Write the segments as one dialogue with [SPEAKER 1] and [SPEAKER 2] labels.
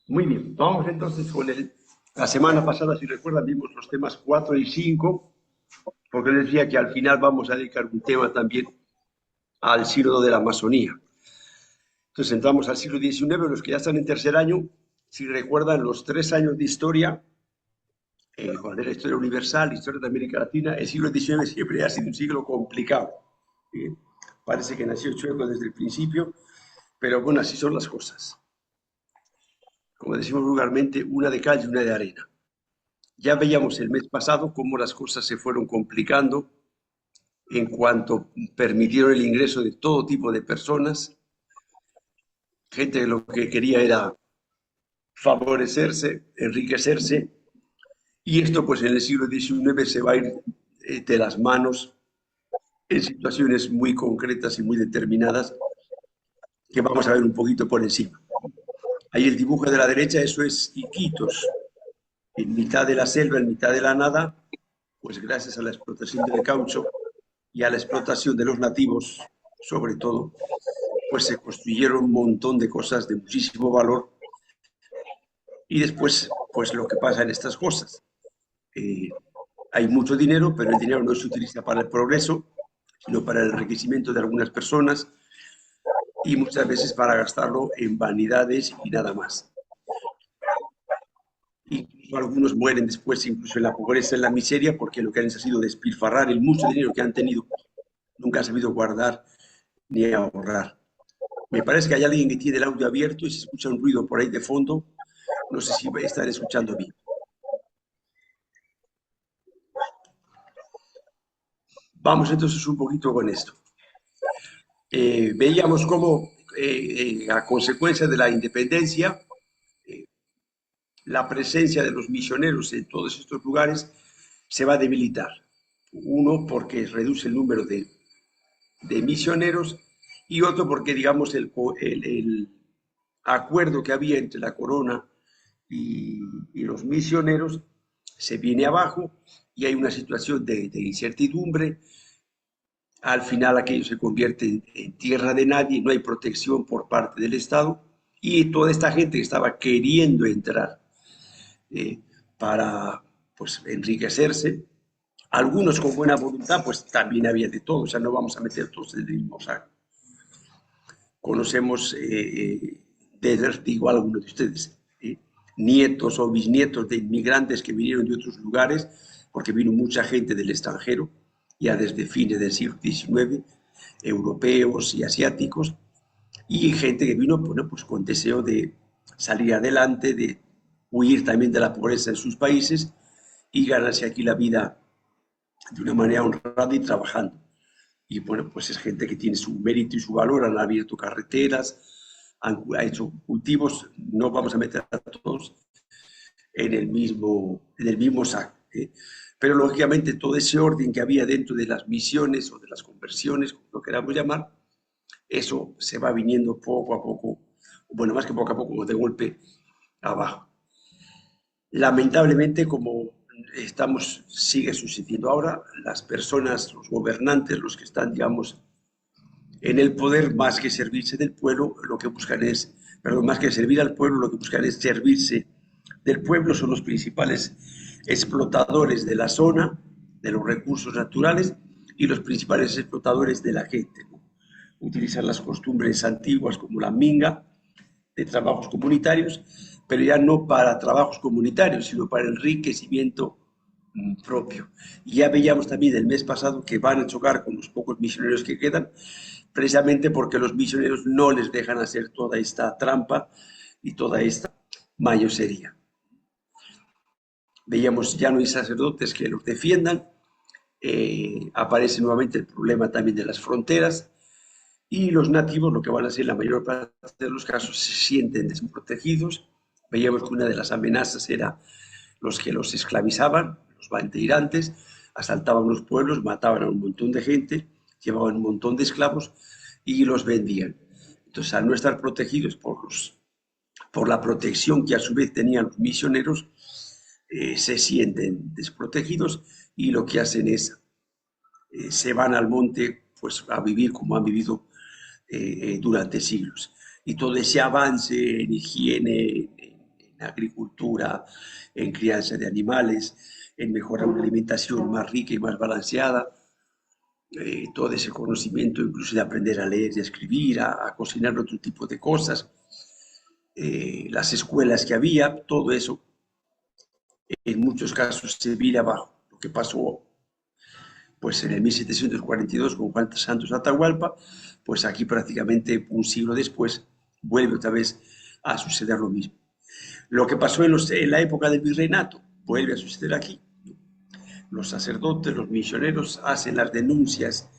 [SPEAKER 1] Muy bien, vamos entonces con la semana pasada, si recuerdan, vimos los temas 4 y 5, porque les decía que al final vamos a dedicar un tema también al sínodo de la Amazonía. Entonces entramos al siglo XIX, los que ya están en tercer año, si recuerdan los 3 años de historia, cuando era historia universal, historia de América Latina, el siglo XIX siempre ha sido un siglo complicado. Eh, Parece que nació chueco desde el principio, pero bueno, así son las cosas. Como decimos vulgarmente, una de cal y una de arena. Ya veíamos el mes pasado cómo las cosas se fueron complicando en cuanto permitieron el ingreso de todo tipo de personas, gente que lo que quería era favorecerse, enriquecerse, y esto pues en el siglo XIX se va a ir de las manos en situaciones muy concretas y muy determinadas que vamos a ver un poquito por encima. Ahí el dibujo de la derecha, eso es Iquitos, en mitad de la selva, en mitad de la nada, pues gracias a la explotación del caucho y a la explotación de los nativos, sobre todo, pues se construyeron un montón de cosas de muchísimo valor y después, pues lo que pasa en estas cosas. Eh, Hay mucho dinero, pero el dinero no se utiliza para el progreso, sino para el enriquecimiento de algunas personas y muchas veces para gastarlo en vanidades y nada más. Incluso algunos mueren después, incluso en la pobreza, en la miseria, porque lo que han hecho ha sido despilfarrar el mucho dinero que han tenido, nunca han sabido guardar ni ahorrar. Me parece que hay alguien que tiene el audio abierto y se escucha un ruido por ahí de fondo. No sé si están escuchando bien. Vamos entonces un poquito con esto. Veíamos cómo a consecuencia de la independencia, eh, la presencia de los misioneros en todos estos lugares se va a debilitar. Uno, porque reduce el número de misioneros y otro porque, digamos, el acuerdo que había entre la corona y los misioneros se viene abajo y hay una situación de incertidumbre. Al final aquello se convierte en tierra de nadie, no hay protección por parte del Estado y toda esta gente que estaba queriendo entrar eh, para pues enriquecerse, algunos con buena voluntad, pues también había de todo, o sea, no vamos a meter todos en el mismo saco. Conocemos digo, algunos de ustedes, nietos o bisnietos de inmigrantes que vinieron de otros lugares, porque vino mucha gente del extranjero, ya desde fines del siglo XIX, europeos y asiáticos, y gente que vino, bueno, pues con deseo de salir adelante, de huir también de la pobreza en sus países y ganarse aquí la vida de una manera honrada y trabajando. Y bueno, pues es gente que tiene su mérito y su valor, han abierto carreteras, han hecho cultivos, no vamos a meter a todos en el mismo saco. Pero lógicamente todo ese orden que había dentro de las misiones o de las conversiones, como lo queramos llamar, eso se va viniendo poco a poco, bueno, más que poco a poco, de golpe abajo. Lamentablemente, como sigue sucediendo ahora, las personas, los gobernantes, los que están, digamos, en el poder, más que servirse del pueblo, lo que buscan es, perdón, más que servir al pueblo, lo que buscan es servirse del pueblo, son los principales explotadores de la zona, de los recursos naturales y los principales explotadores de la gente, ¿no? Utilizan las costumbres antiguas como la minga de trabajos comunitarios, pero ya no para trabajos comunitarios, sino para enriquecimiento propio. Y ya veíamos también el mes pasado que van a chocar con los pocos misioneros que quedan, precisamente porque los misioneros no les dejan hacer toda esta trampa y toda esta mayosería. Veíamos ya no hay sacerdotes que los defiendan, aparece nuevamente el problema también de las fronteras y los nativos lo que van a hacer en la mayor parte de los casos se sienten desprotegidos. Veíamos que una de las amenazas era los que los esclavizaban, los bandeirantes, asaltaban los pueblos, mataban a un montón de gente, llevaban un montón de esclavos y los vendían. Entonces, al no estar protegidos por la protección que a su vez tenían los misioneros, se sienten desprotegidos y lo que hacen es, se van al monte pues, a vivir como han vivido durante siglos. Y todo ese avance en higiene, agricultura, en crianza de animales, en mejorar una alimentación más rica y más balanceada. Todo ese conocimiento, incluso de aprender a leer y a escribir, a cocinar otro tipo de cosas, las escuelas que había, todo eso en muchos casos se vira abajo. Lo que pasó pues en el 1742 con Juan Santos Atahualpa, pues aquí prácticamente un siglo después vuelve otra vez a suceder lo mismo. Lo que pasó en la época del virreinato vuelve a suceder aquí. Los sacerdotes, los misioneros hacen las denuncias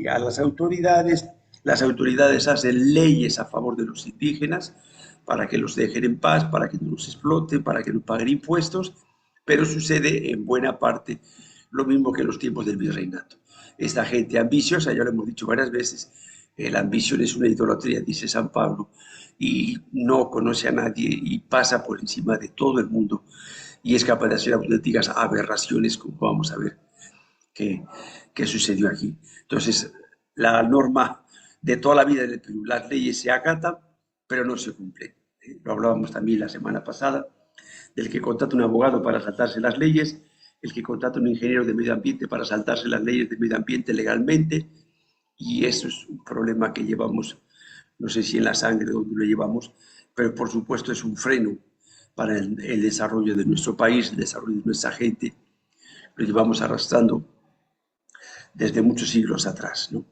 [SPEAKER 1] a las autoridades hacen leyes a favor de los indígenas para que los dejen en paz, para que no los exploten, para que no paguen impuestos, pero sucede en buena parte lo mismo que en los tiempos del virreinato. Esta gente ambiciosa, ya lo hemos dicho varias veces, la ambición es una idolatría, dice San Pablo, y no conoce a nadie y pasa por encima de todo el mundo y es capaz de hacer auténticas aberraciones, como vamos a ver que, que sucedió aquí. Entonces, la norma de toda la vida en el Perú, las leyes se acatan, pero no se cumplen. Lo hablábamos también la semana pasada, del que contrata un abogado para saltarse las leyes, el que contrata un ingeniero de medio ambiente para saltarse las leyes de medio ambiente legalmente, y eso es un problema que llevamos, no sé si en la sangre, donde lo llevamos, pero por supuesto es un freno para el desarrollo de nuestro país, el desarrollo de nuestra gente. Lo llevamos arrastrando desde muchos siglos atrás, ¿no?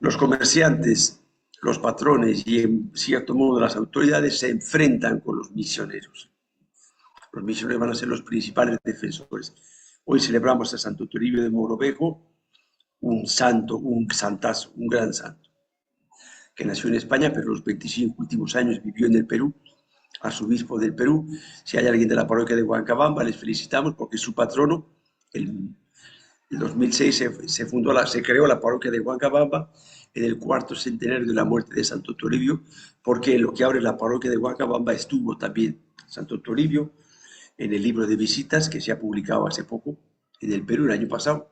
[SPEAKER 1] Los comerciantes, los patrones y en cierto modo las autoridades se enfrentan con los misioneros. Los misioneros van a ser los principales defensores. Hoy celebramos a Santo Toribio de Mogrovejo, un santo, un santazo, un gran santo, que nació en España, pero los 25 últimos años vivió en el Perú, arzobispo del Perú. Si hay alguien de la parroquia de Huancabamba, les felicitamos porque su patrono, el 2006 se creó la parroquia de Huancabamba en el cuarto centenario de la muerte de Santo Toribio, porque lo que abre la parroquia de Huancabamba estuvo también Santo Toribio en el libro de visitas que se ha publicado hace poco en el Perú el año pasado.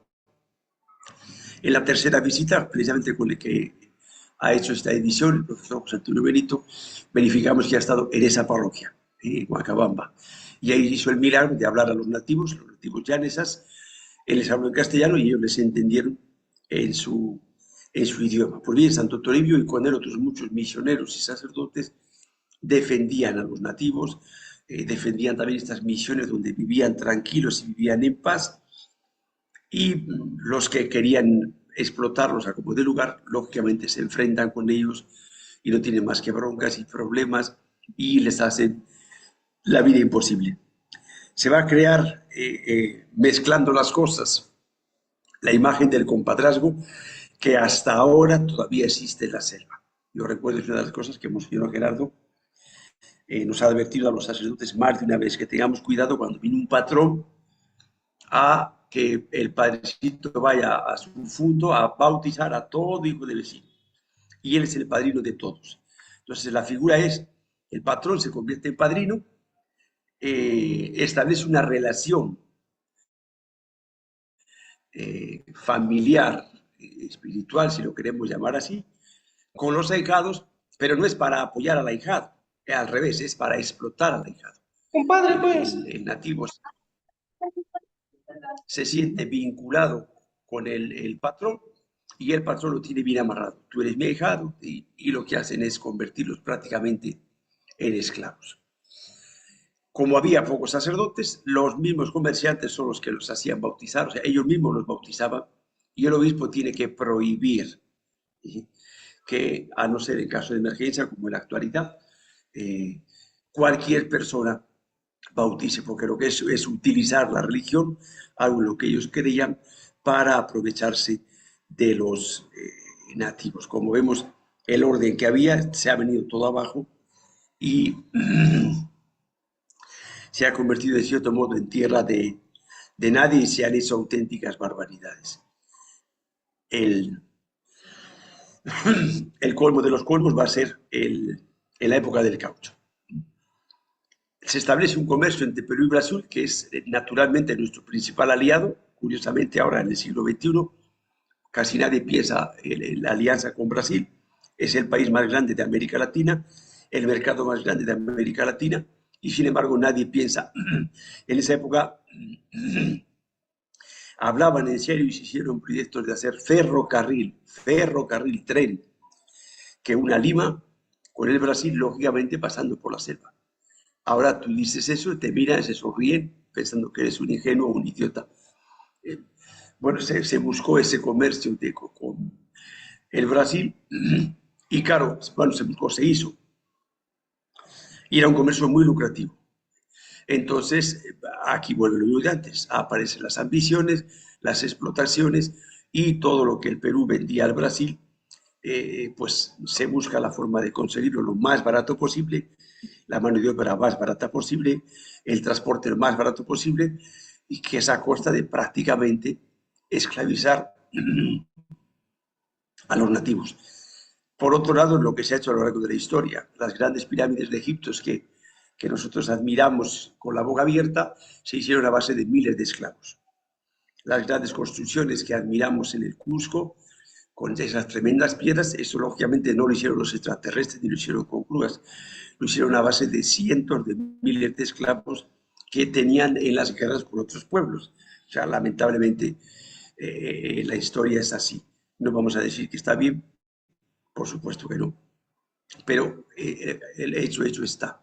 [SPEAKER 1] En la tercera visita, precisamente con el que ha hecho esta edición, el profesor José Antonio Benito, verificamos que ha estado en esa parroquia, en Huancabamba. Y ahí hizo el milagro de hablar a los nativos llanesas. Él les habló en castellano y ellos les entendieron en su idioma. Pues bien, Santo Toribio y con él otros muchos misioneros y sacerdotes defendían a los nativos, defendían también estas misiones donde vivían tranquilos y vivían en paz, y los que querían explotarlos a como de lugar, lógicamente se enfrentan con ellos y no tienen más que broncas y problemas y les hacen la vida imposible. Se va a crear, mezclando las cosas, la imagen del compadrazgo que hasta ahora todavía existe en la selva. Yo recuerdo que una de las cosas que Monseñor Gerardo nos ha advertido a los sacerdotes más de una vez, que tengamos cuidado cuando viene un patrón a que el padrecito vaya a su fundo a bautizar a todo hijo de vecino. Y él es el padrino de todos. Entonces la figura es, el patrón se convierte en padrino, establece una relación familiar, espiritual, si lo queremos llamar así, con los ahijados, pero no es para apoyar al ahijado, al revés, es para explotar al ahijado.
[SPEAKER 2] Compadre, pues.
[SPEAKER 1] El nativo se siente vinculado con el patrón y el patrón lo tiene bien amarrado. Tú eres mi ahijado y lo que hacen es convertirlos prácticamente en esclavos. Como había pocos sacerdotes, los mismos comerciantes son los que los hacían bautizar, o sea, ellos mismos los bautizaban y el obispo tiene que prohibir, ¿sí?, que, a no ser en caso de emergencia, como en la actualidad, cualquier persona bautice, porque lo que es utilizar la religión, algo en lo que ellos creían, para aprovecharse de los nativos. Como vemos, el orden que había se ha venido todo abajo y se ha convertido de cierto modo en tierra de nadie y se han hecho auténticas barbaridades. El, el colmo de los colmos va a ser en la época del caucho. Se establece un comercio entre Perú y Brasil, que es naturalmente nuestro principal aliado. Curiosamente, ahora en el siglo XXI, casi nadie piensa en la alianza con Brasil. Es el país más grande de América Latina, el mercado más grande de América Latina, y sin embargo nadie piensa. En esa época hablaban en serio y se hicieron proyectos de hacer ferrocarril, tren, que una Lima con el Brasil, lógicamente pasando por la selva. Ahora tú dices eso, te miran, se sonríen, pensando que eres un ingenuo o un idiota. Eh, bueno, se buscó ese comercio con el Brasil y claro, bueno, se buscó, se hizo. Y era un comercio muy lucrativo. Entonces, aquí vuelve lo de antes, aparecen las ambiciones, las explotaciones y todo lo que el Perú vendía al Brasil, pues se busca la forma de conseguirlo lo más barato posible, la mano de obra más barata posible, el transporte lo más barato posible, y que es a costa de prácticamente esclavizar a los nativos. Por otro lado, lo que se ha hecho a lo largo de la historia, las grandes pirámides de Egipto que nosotros admiramos con la boca abierta, se hicieron a base de miles de esclavos. Las grandes construcciones que admiramos en el Cusco, con esas tremendas piedras, eso lógicamente no lo hicieron los extraterrestres ni lo hicieron con grúas, lo hicieron a base de cientos de miles de esclavos que tenían en las guerras con otros pueblos. O sea, lamentablemente la historia es así. No vamos a decir que está bien, por supuesto que no, pero el hecho está.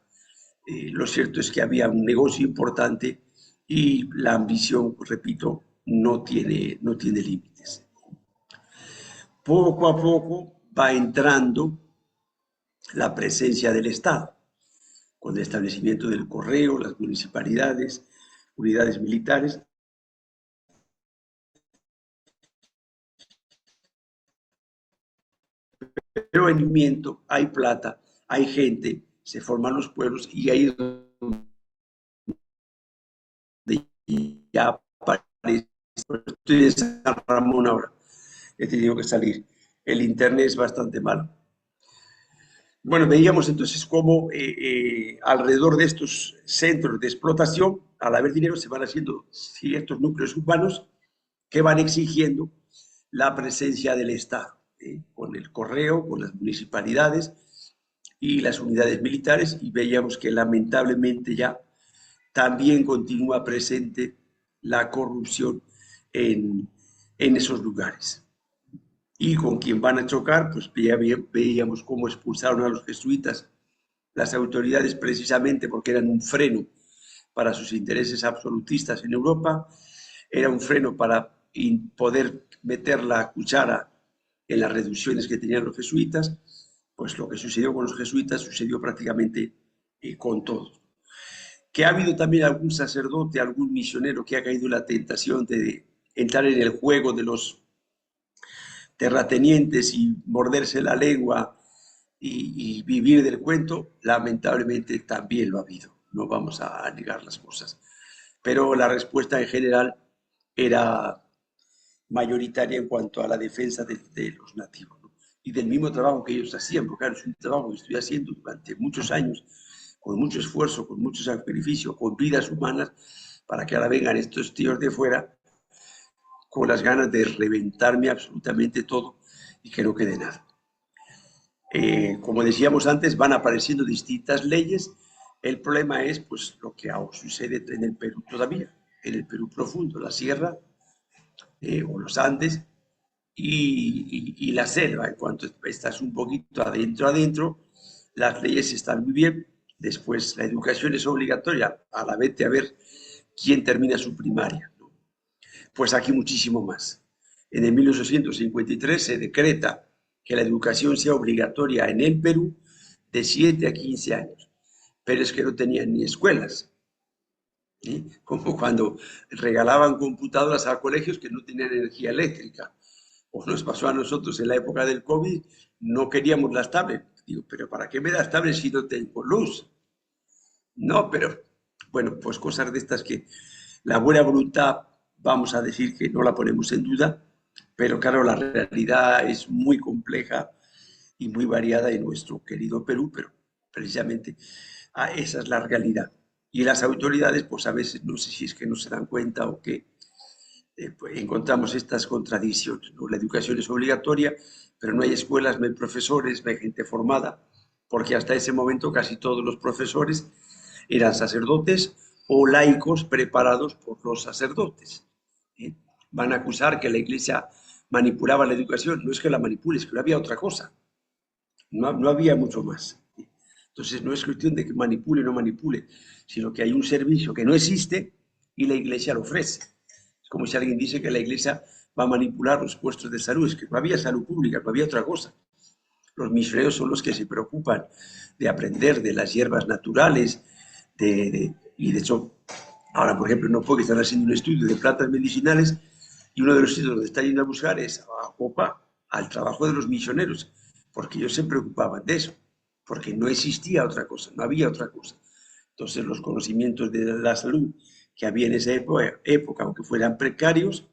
[SPEAKER 1] Lo cierto es que había un negocio importante y la ambición, repito, no tiene límites. Poco a poco va entrando la presencia del Estado, con el establecimiento del correo, las municipalidades, unidades militares, pero en movimiento hay plata, hay gente, se forman los pueblos y ahí es donde ya aparece. Estoy en San Ramón ahora, he tenido que salir. El internet es bastante malo. Bueno, veíamos entonces cómo alrededor de estos centros de explotación, al haber dinero, se van haciendo ciertos núcleos urbanos que van exigiendo la presencia del Estado, con el correo, con las municipalidades y las unidades militares, y veíamos que lamentablemente ya también continúa presente la corrupción en esos lugares. Y con quien van a chocar, pues veíamos cómo expulsaron a los jesuitas las autoridades precisamente porque eran un freno para sus intereses absolutistas en Europa, era un freno para poder meter la cuchara en las reducciones que tenían los jesuitas. Pues lo que sucedió con los jesuitas sucedió prácticamente con todos. Que ha habido también algún sacerdote, algún misionero que ha caído en la tentación de entrar en el juego de los terratenientes y morderse la lengua y vivir del cuento, lamentablemente también lo ha habido. No vamos a negar las cosas. Pero la respuesta en general era mayoritaria en cuanto a la defensa de los nativos, ¿no? Y del mismo trabajo que ellos hacían, porque claro, es un trabajo que estoy haciendo durante muchos años, con mucho esfuerzo, con mucho sacrificio, con vidas humanas, para que ahora vengan estos tíos de fuera con las ganas de reventarme absolutamente todo y que no quede nada. Como decíamos antes, van apareciendo distintas leyes. El problema es pues lo que ahora sucede en el Perú todavía, en el Perú profundo, la sierra o los Andes y la selva. En cuanto estás un poquito adentro, las leyes están muy bien. Después la educación es obligatoria a la vez de a ver quién termina su primaria, ¿no? Pues aquí muchísimo más. En el 1853 se decreta que la educación sea obligatoria en el Perú de 7 a 15 años, pero es que no tenían ni escuelas, ¿sí? Como cuando regalaban computadoras a colegios que no tenían energía eléctrica, o nos pasó a nosotros en la época del COVID, no queríamos las tablets. Digo, pero ¿para qué me das tablets si no tengo luz? No, pero bueno, pues cosas de estas que la buena voluntad, vamos a decir que no la ponemos en duda, pero claro, la realidad es muy compleja y muy variada en nuestro querido Perú, pero precisamente esa es la realidad. Y las autoridades, pues a veces no sé si es que no se dan cuenta o que pues encontramos estas contradicciones, ¿no? La educación es obligatoria, pero no hay escuelas, no hay profesores, no hay gente formada porque hasta ese momento casi todos los profesores eran sacerdotes o laicos preparados por los sacerdotes. ¿eh? Van a acusar que la Iglesia manipulaba la educación. No es que la manipule, es que no había otra cosa. No había mucho más. Entonces no es cuestión de que manipule o no manipule, sino que hay un servicio que no existe y la Iglesia lo ofrece. Es como si alguien dice que la Iglesia va a manipular los puestos de salud. Es que no había salud pública, no había otra cosa. Los misioneros son los que se preocupan de aprender de las hierbas naturales, y de hecho, ahora, por ejemplo, no puedo estar haciendo un estudio de plantas medicinales y uno de los sitios donde está yendo a buscar es a Copa, al trabajo de los misioneros, porque ellos se preocupaban de eso, porque no existía otra cosa, no había otra cosa. Entonces, los conocimientos de la salud que había en esa época aunque fueran precarios,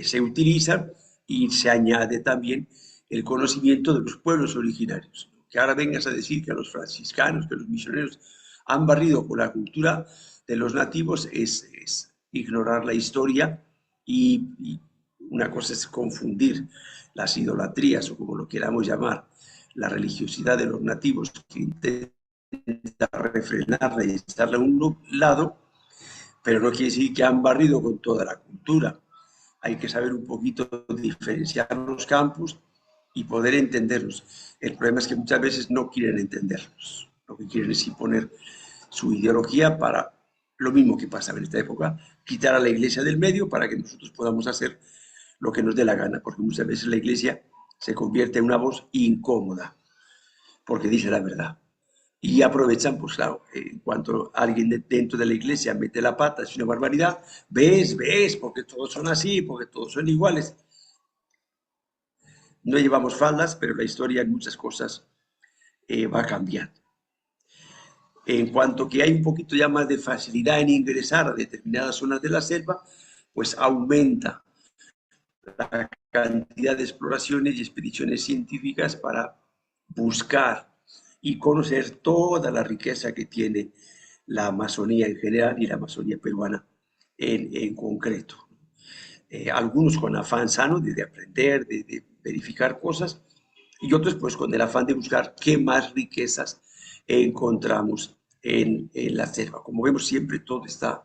[SPEAKER 1] se utilizan y se añade también el conocimiento de los pueblos originarios. Que ahora vengas a decir que a los franciscanos, que los misioneros han barrido con la cultura de los nativos es ignorar la historia y una cosa es confundir las idolatrías o como lo queramos llamar, la religiosidad de los nativos que intenta refrenarla y estarla a un lado, pero no quiere decir que han barrido con toda la cultura. Hay que saber un poquito diferenciar los campos y poder entenderlos. El problema es que muchas veces no quieren entenderlos. Lo que quieren es imponer su ideología para lo mismo que pasaba en esta época, quitar a la iglesia del medio para que nosotros podamos hacer lo que nos dé la gana, porque muchas veces la iglesia se convierte en una voz incómoda, porque dice la verdad. Y aprovechan, pues claro, en cuanto alguien dentro de la iglesia mete la pata, es una barbaridad, ves, porque todos son así, porque todos son iguales. No llevamos faldas, pero la historia en muchas cosas va cambiando. En cuanto que hay un poquito ya más de facilidad en ingresar a determinadas zonas de la selva, pues aumenta la cantidad de exploraciones y expediciones científicas para buscar y conocer toda la riqueza que tiene la Amazonía en general y la Amazonía peruana en concreto. Algunos con afán sano de aprender, de verificar cosas, y otros pues con el afán de buscar qué más riquezas encontramos en la selva. Como vemos siempre todo está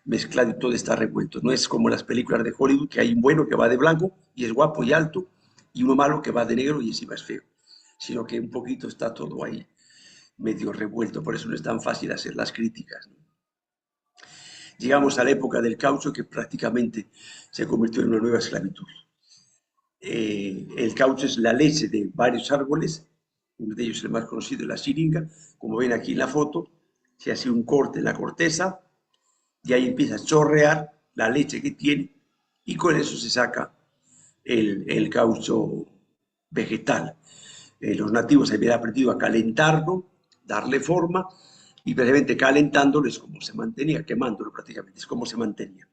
[SPEAKER 1] mezclado y todo está revuelto. No es como las películas de Hollywood, que hay un bueno que va de blanco y es guapo y alto, y uno malo que va de negro y encima es feo, sino que un poquito está todo ahí medio revuelto, por eso no es tan fácil hacer las críticas, ¿no? Llegamos a la época del caucho que prácticamente se convirtió en una nueva esclavitud. El caucho es la leche de varios árboles, uno de ellos el más conocido es la siringa, como ven aquí en la foto, se hace un corte en la corteza y ahí empieza a chorrear la leche que tiene y con eso se saca el caucho vegetal. Los nativos habían aprendido a calentarlo, darle forma y precisamente calentándolo es como se mantenía, quemándolo prácticamente, es como se mantenía.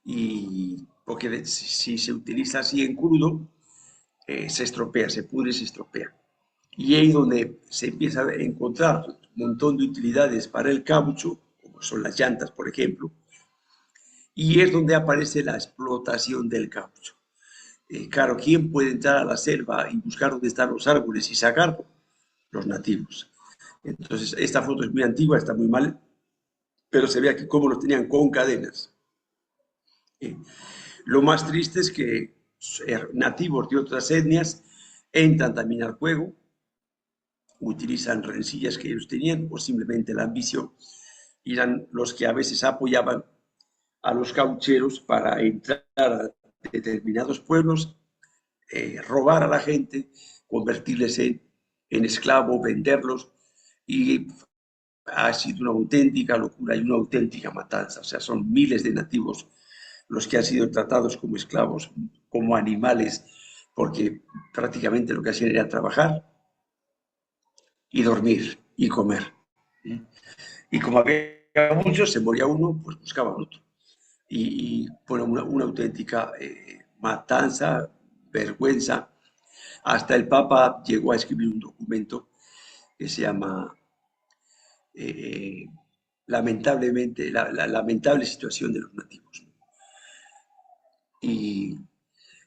[SPEAKER 1] Y porque si se utiliza así en crudo, se estropea, se pudre, se estropea. Y ahí donde se empieza a encontrar un montón de utilidades para el caucho, como son las llantas, por ejemplo, y es donde aparece la explotación del caucho. Claro, ¿quién puede entrar a la selva y buscar dónde están los árboles y sacarlo? Los nativos. Entonces, esta foto es muy antigua, está muy mal, pero se ve aquí cómo los tenían con cadenas. Eh, lo más triste es que nativos de otras etnias entran también al juego, utilizan rencillas que ellos tenían o simplemente la ambición, y eran los que a veces apoyaban a los caucheros para entrar a determinados pueblos, robar a la gente, convertirles en esclavos, venderlos, y ha sido una auténtica locura y una auténtica matanza. O sea, son miles de nativos los que han sido tratados como esclavos, como animales, porque prácticamente lo que hacían era trabajar y dormir y comer. Y como había muchos, se moría uno, pues buscaban otro. Y bueno, una auténtica matanza, vergüenza. Hasta el Papa llegó a escribir un documento que se llama lamentablemente, la lamentable situación de los nativos. Y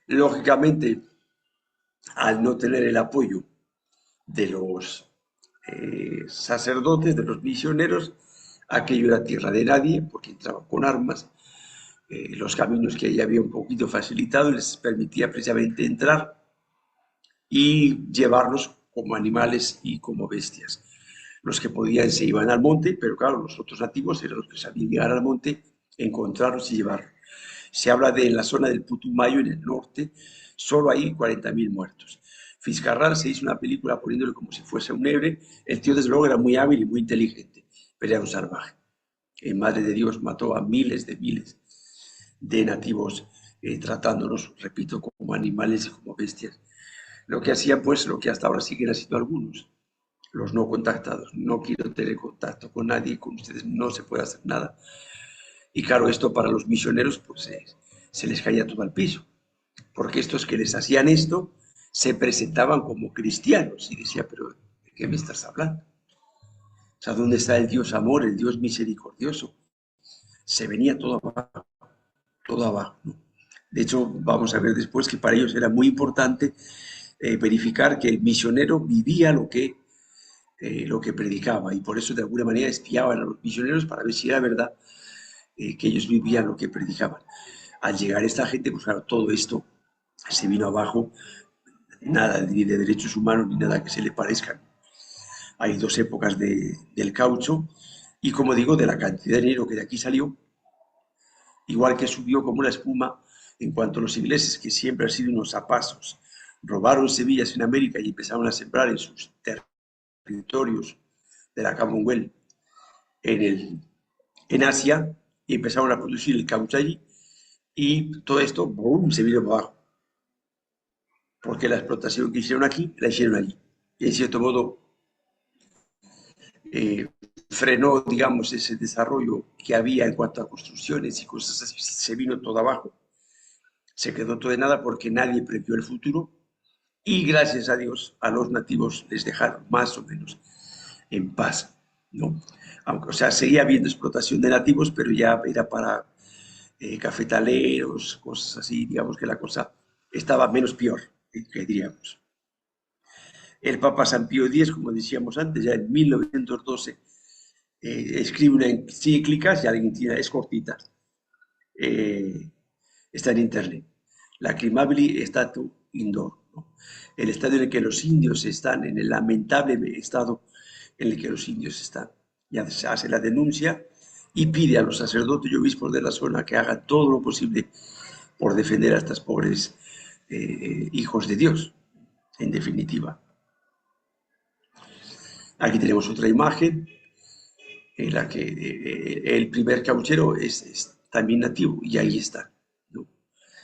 [SPEAKER 1] lógicamente, al no tener el apoyo de los sacerdotes, de los misioneros. Aquello era tierra de nadie, porque entraban con armas. Los caminos que ella había un poquito facilitado les permitía precisamente entrar y llevarlos como animales y como bestias. Los que podían se iban al monte, pero claro, los otros nativos eran los que sabían llegar al monte, encontrarlos y llevarlos. Se habla de en la zona del Putumayo, en el norte, solo hay 40.000 muertos. Fiscarral se hizo una película poniéndole como si fuese un héroe. El tío, desde luego, era muy hábil y muy inteligente, pero era un salvaje. Madre de Dios mató a miles de nativos, tratándolos, repito, como animales y como bestias. Lo que hacían, pues, lo que hasta ahora siguen haciendo algunos, los no contactados. No quiero tener contacto con nadie, con ustedes no se puede hacer nada. Y claro, esto para los misioneros, pues se les caía todo al piso, porque estos que les hacían esto se presentaban como cristianos y decía, pero ¿de qué me estás hablando? O sea, ¿dónde está el Dios amor, el Dios misericordioso? Se venía todo abajo, todo abajo, ¿no? De hecho, vamos a ver después que para ellos era muy importante verificar que el misionero vivía lo que predicaba, y por eso de alguna manera espiaban a los misioneros para ver si era verdad que ellos vivían lo que predicaban. Al llegar esta gente, pues claro, todo esto se vino abajo, nada ni de derechos humanos ni nada que se le parezcan. Hay dos épocas del caucho y, como digo, de la cantidad de dinero que de aquí salió, igual que subió como una espuma en cuanto a los ingleses, que siempre han sido unos zapasos, robaron semillas en América y empezaron a sembrar en sus territorios de la Commonwealth en Asia, y empezaron a producir el caucho allí, y todo esto ¡boom!, se vino para abajo, porque la explotación que hicieron aquí, la hicieron allí. Y en cierto modo eh, frenó, digamos, ese desarrollo que había en cuanto a construcciones y cosas así, se vino todo abajo. Se quedó todo de nada porque nadie previó el futuro, y gracias a Dios a los nativos les dejaron más o menos en paz, ¿no? Aunque, o sea, seguía habiendo explotación de nativos, pero ya era para cafetaleros, cosas así, digamos que la cosa estaba menos peor, que diríamos. El Papa San Pío X, como decíamos antes, ya en 1912, escribe una encíclica, si alguien tiene, es cortita, eh, está en internet, la Climabili Statu Indoor, ¿no? El estado en el que los indios están, en el lamentable estado en el que los indios están. Ya se hace la denuncia y pide a los sacerdotes y obispos de la zona que hagan todo lo posible por defender a estos pobres hijos de Dios, en definitiva. Aquí tenemos otra imagen en la que el primer cauchero es también nativo, y ahí está, ¿no?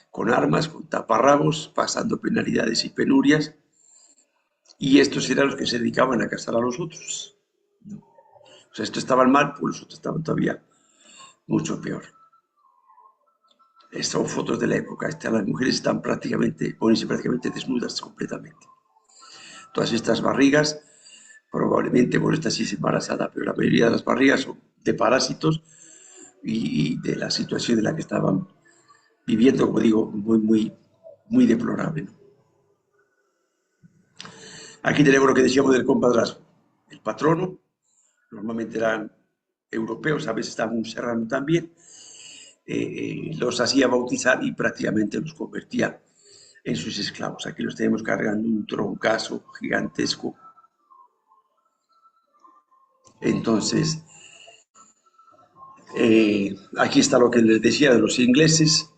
[SPEAKER 1] Con armas, con taparrabos, pasando penalidades y penurias, y estos eran los que se dedicaban a cazar a los otros, ¿no? O sea, estos estaban mal, pues los otros estaban todavía mucho peor. Son fotos de la época. Las mujeres están prácticamente desnudas completamente. Todas estas barrigas, probablemente, bueno, esta sí es embarazada, pero la mayoría de las barrigas son de parásitos y de la situación en la que estaban viviendo, como digo, muy deplorable, ¿no? Aquí tenemos lo que decíamos del compadrazgo. El patrono, normalmente eran europeos, a veces estaba un serrano también, los hacía bautizar y prácticamente los convertía en sus esclavos. Aquí los tenemos cargando un troncazo gigantesco. Entonces, aquí está lo que les decía de los ingleses,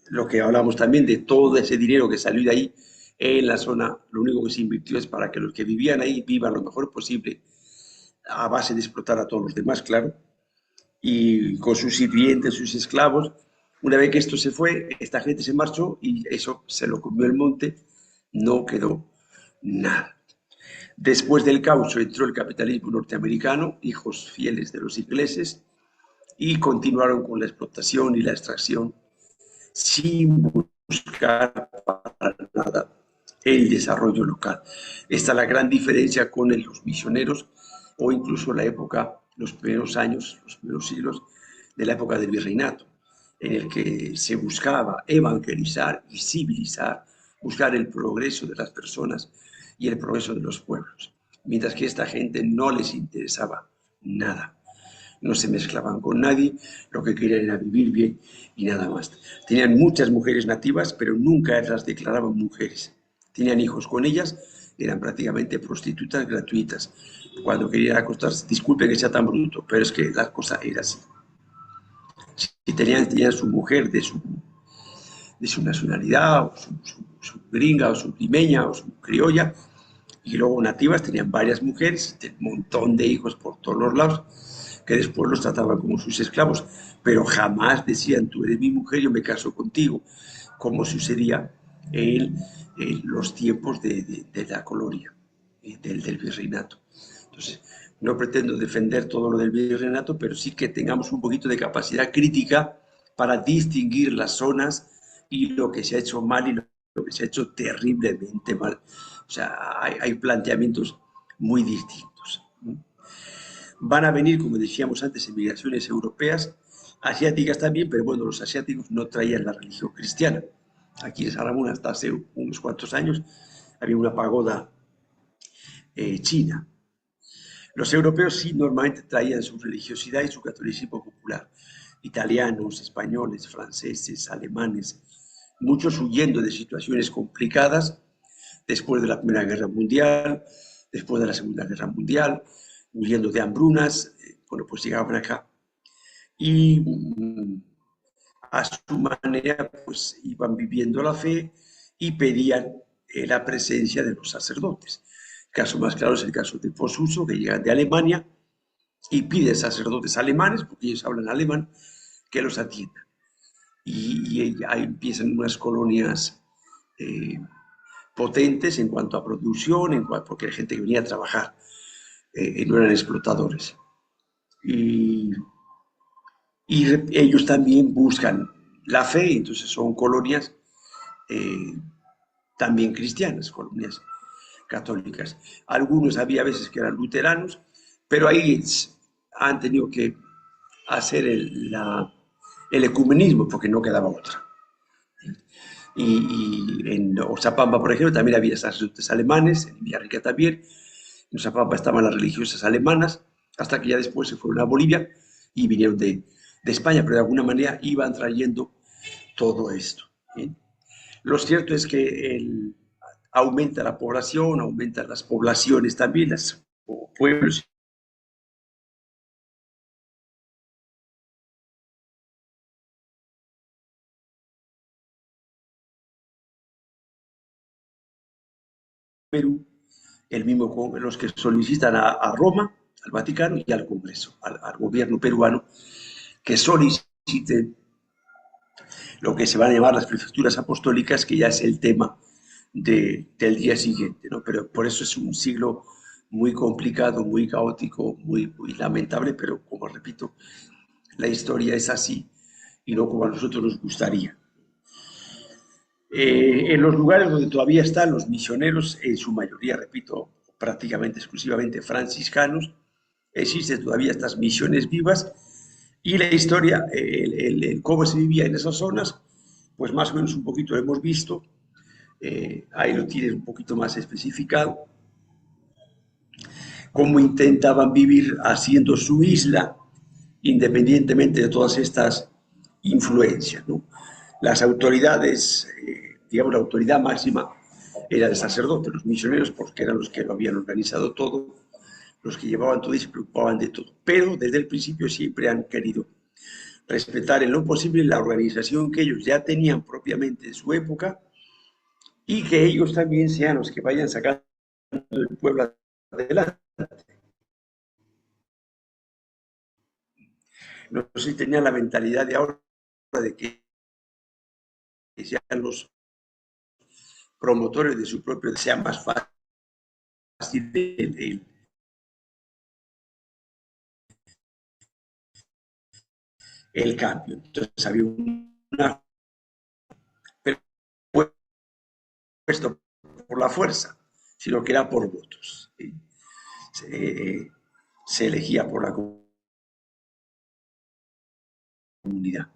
[SPEAKER 1] lo que hablamos también de todo ese dinero que salió de ahí en la zona. Lo único que se invirtió es para que los que vivían ahí vivan lo mejor posible, a base de explotar a todos los demás, claro, y con sus sirvientes, sus esclavos. Una vez que esto se fue, esta gente se marchó y eso se lo comió el monte, no quedó nada. Después del caucho entró el capitalismo norteamericano, hijos fieles de los ingleses, y continuaron con la explotación y la extracción sin buscar para nada el desarrollo local. Esta es la gran diferencia con los misioneros, o incluso la época, los primeros años, los primeros siglos de la época del virreinato, en el que se buscaba evangelizar y civilizar, buscar el progreso de las personas y el progreso de los pueblos, mientras que a esta gente no les interesaba nada. No se mezclaban con nadie, lo que querían era vivir bien y nada más. Tenían muchas mujeres nativas, pero nunca las declaraban mujeres. Tenían hijos con ellas, eran prácticamente prostitutas gratuitas. Cuando querían acostarse, disculpe que sea tan bruto, pero es que la cosa era así. Si tenían su mujer de su nacionalidad, o su gringa, o su limeña, o su criolla, y luego nativas tenían varias mujeres, un montón de hijos por todos los lados, que después los trataban como sus esclavos, pero jamás decían, tú eres mi mujer, yo me caso contigo, como sucedía en los tiempos de la colonia, del virreinato. Entonces, no pretendo defender todo lo del virreinato, pero sí que tengamos un poquito de capacidad crítica para distinguir las zonas y lo que se ha hecho mal y lo que se ha hecho terriblemente mal. O sea, hay planteamientos muy distintos. Van a venir, como decíamos antes, emigraciones europeas, asiáticas también, pero bueno, los asiáticos no traían la religión cristiana. Aquí en Saramuna, hasta hace unos cuantos años, había una pagoda china. Los europeos sí normalmente traían su religiosidad y su catolicismo popular. Italianos, españoles, franceses, alemanes, muchos huyendo de situaciones complicadas después de la Primera Guerra Mundial, después de la Segunda Guerra Mundial, huyendo de hambrunas, bueno, pues llegaban acá y a su manera pues iban viviendo la fe y pedían la presencia de los sacerdotes. El caso más claro es el caso de Posuso, que llegan de Alemania y piden sacerdotes alemanes, porque ellos hablan alemán, que los atiendan. Y ahí empiezan unas colonias potentes en cuanto a producción, porque hay gente que venía a trabajar, no eran explotadores. Y, y ellos también buscan la fe, entonces son colonias eh, también cristianas, colonias católicas. Algunos había veces que eran luteranos, pero ahí han tenido que hacer el ecumenismo porque no quedaba otra. Y en Oxapampa, por ejemplo, también había sacerdotes alemanes, en Villarrica también. En Oxapampa estaban las religiosas alemanas, hasta que ya después se fueron a Bolivia y vinieron de España, pero de alguna manera iban trayendo todo esto. ¿Bien? Lo cierto es que aumenta la población, aumentan las poblaciones también, los pueblos. Perú, el mismo los que solicitan a Roma, al Vaticano y al Congreso, al gobierno peruano, que soliciten lo que se van a llamar las prefecturas apostólicas, que ya es el tema del día siguiente, ¿no? Pero por eso es un siglo muy complicado, muy caótico, muy lamentable, pero como repito, la historia es así y no como a nosotros nos gustaría. En los lugares donde todavía están los misioneros, en su mayoría, repito, prácticamente exclusivamente franciscanos, existen todavía estas misiones vivas y la historia, cómo se vivía en esas zonas, pues más o menos un poquito lo hemos visto, ahí lo tienes un poquito más especificado, cómo intentaban vivir haciendo su isla independientemente de todas estas influencias, ¿no? Las autoridades, digamos, la autoridad máxima era el sacerdote, los misioneros, porque eran los que lo habían organizado todo, los que llevaban todo y se preocupaban de todo. Pero desde el principio siempre han querido respetar en lo posible la organización que ellos ya tenían propiamente en su época y que ellos también sean los que vayan sacando el pueblo adelante. No sé si tenían la mentalidad de ahora de que sean los promotores de su propio, sea más fácil el cambio. Entonces había una puesto por la fuerza, sino que era por votos. ¿Sí? Se elegía por la comunidad.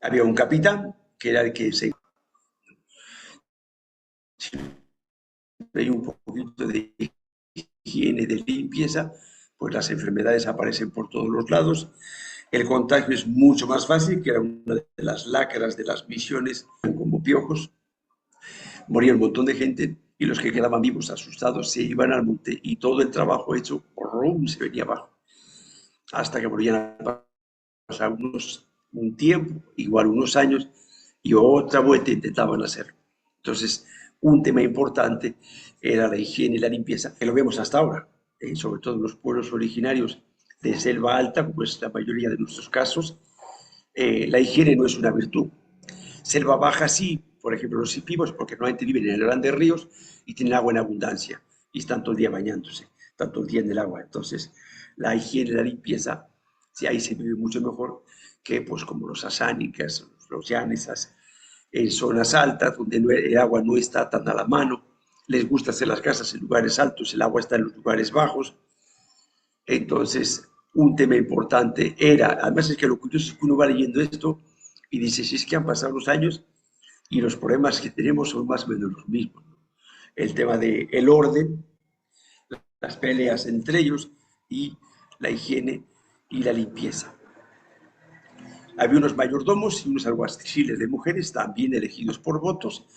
[SPEAKER 1] Había un capitán que era el que se hay un poquito de higiene, de limpieza, pues las enfermedades aparecen por todos los lados. El contagio es mucho más fácil, que era una de las lacras de las misiones, como piojos. Moría un montón de gente y los que quedaban vivos, asustados, se iban al monte y todo el trabajo hecho, ¡rum!, se venía abajo. Hasta que volvían a pasar un tiempo, igual unos años, y otra vuelta intentaban hacerlo. Entonces, un tema importante era la higiene y la limpieza, que lo vemos hasta ahora, sobre todo en los pueblos originarios de selva alta, como es la mayoría de nuestros casos. La higiene no es una virtud. Selva baja sí, por ejemplo los sipivos, porque normalmente viven en grandes ríos y tienen agua en abundancia y están todo el día bañándose, están todo el día en el agua. Entonces, la higiene y la limpieza, sí, ahí se vive mucho mejor que pues como los asánicas, los llanesas, en zonas altas donde el agua no está tan a la mano. Les gusta hacer las casas en lugares altos, el agua está en los lugares bajos. Entonces, un tema importante era, además es que lo curioso es que uno va leyendo esto y dice, si es que han pasado los años y los problemas que tenemos son más o menos los mismos, ¿no? El tema del orden, las peleas entre ellos y la higiene y la limpieza. Había unos mayordomos y unos alguaciles de mujeres también elegidos por votos,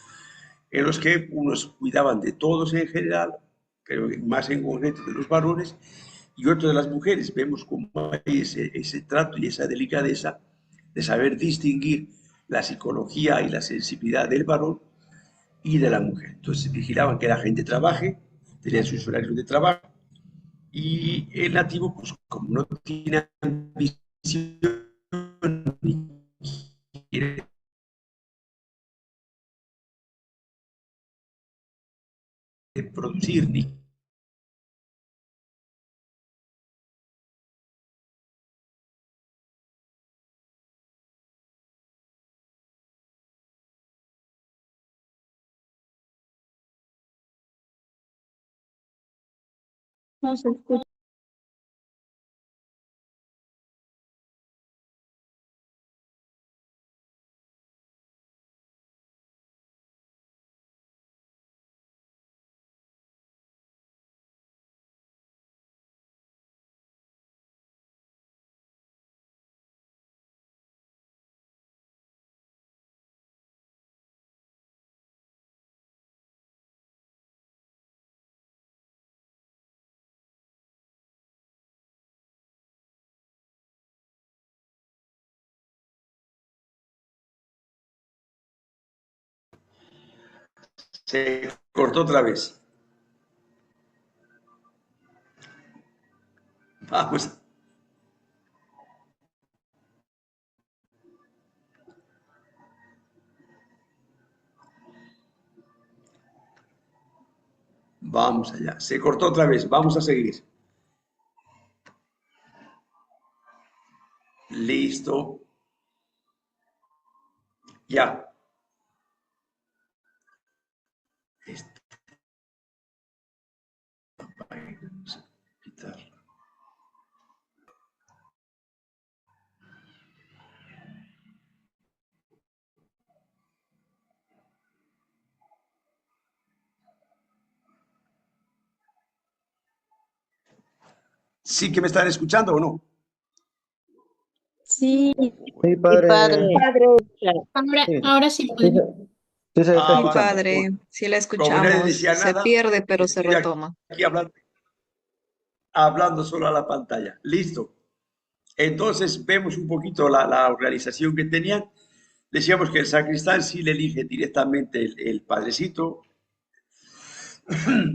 [SPEAKER 1] en los que unos cuidaban de todos en general, pero más en concreto de los varones, y otro de las mujeres. Vemos cómo hay ese trato y esa delicadeza de saber distinguir la psicología y la sensibilidad del varón y de la mujer. Entonces vigilaban que la gente trabaje, tenían sus horarios de trabajo, y el nativo, pues como no tiene ambición ni quiere producir ni...
[SPEAKER 2] No se escucha.
[SPEAKER 1] Se cortó otra vez. Vamos, vamos allá. Se cortó otra vez. Vamos a seguir. Listo. Ya. Vamos a quitar. ¿Sí que me están escuchando o no?
[SPEAKER 2] Sí,
[SPEAKER 3] Sí,
[SPEAKER 4] Sí, padre.
[SPEAKER 3] padre.
[SPEAKER 2] padre.
[SPEAKER 4] Ahora,
[SPEAKER 3] Sí,
[SPEAKER 4] ahora sí
[SPEAKER 3] sí,
[SPEAKER 4] puede.
[SPEAKER 3] sí se está
[SPEAKER 1] Ah,
[SPEAKER 5] Sí,
[SPEAKER 1] vale.
[SPEAKER 3] escuchando.
[SPEAKER 5] padre, sí la
[SPEAKER 1] Como nadie
[SPEAKER 5] escuchamos.
[SPEAKER 1] decía
[SPEAKER 5] Se
[SPEAKER 1] nada,
[SPEAKER 5] pierde, pero se
[SPEAKER 1] estoy
[SPEAKER 5] retoma.
[SPEAKER 1] aquí hablando solo a la pantalla. Listo. Entonces vemos un poquito la organización que tenían. Decíamos que el sacristán sí le elige directamente el padrecito,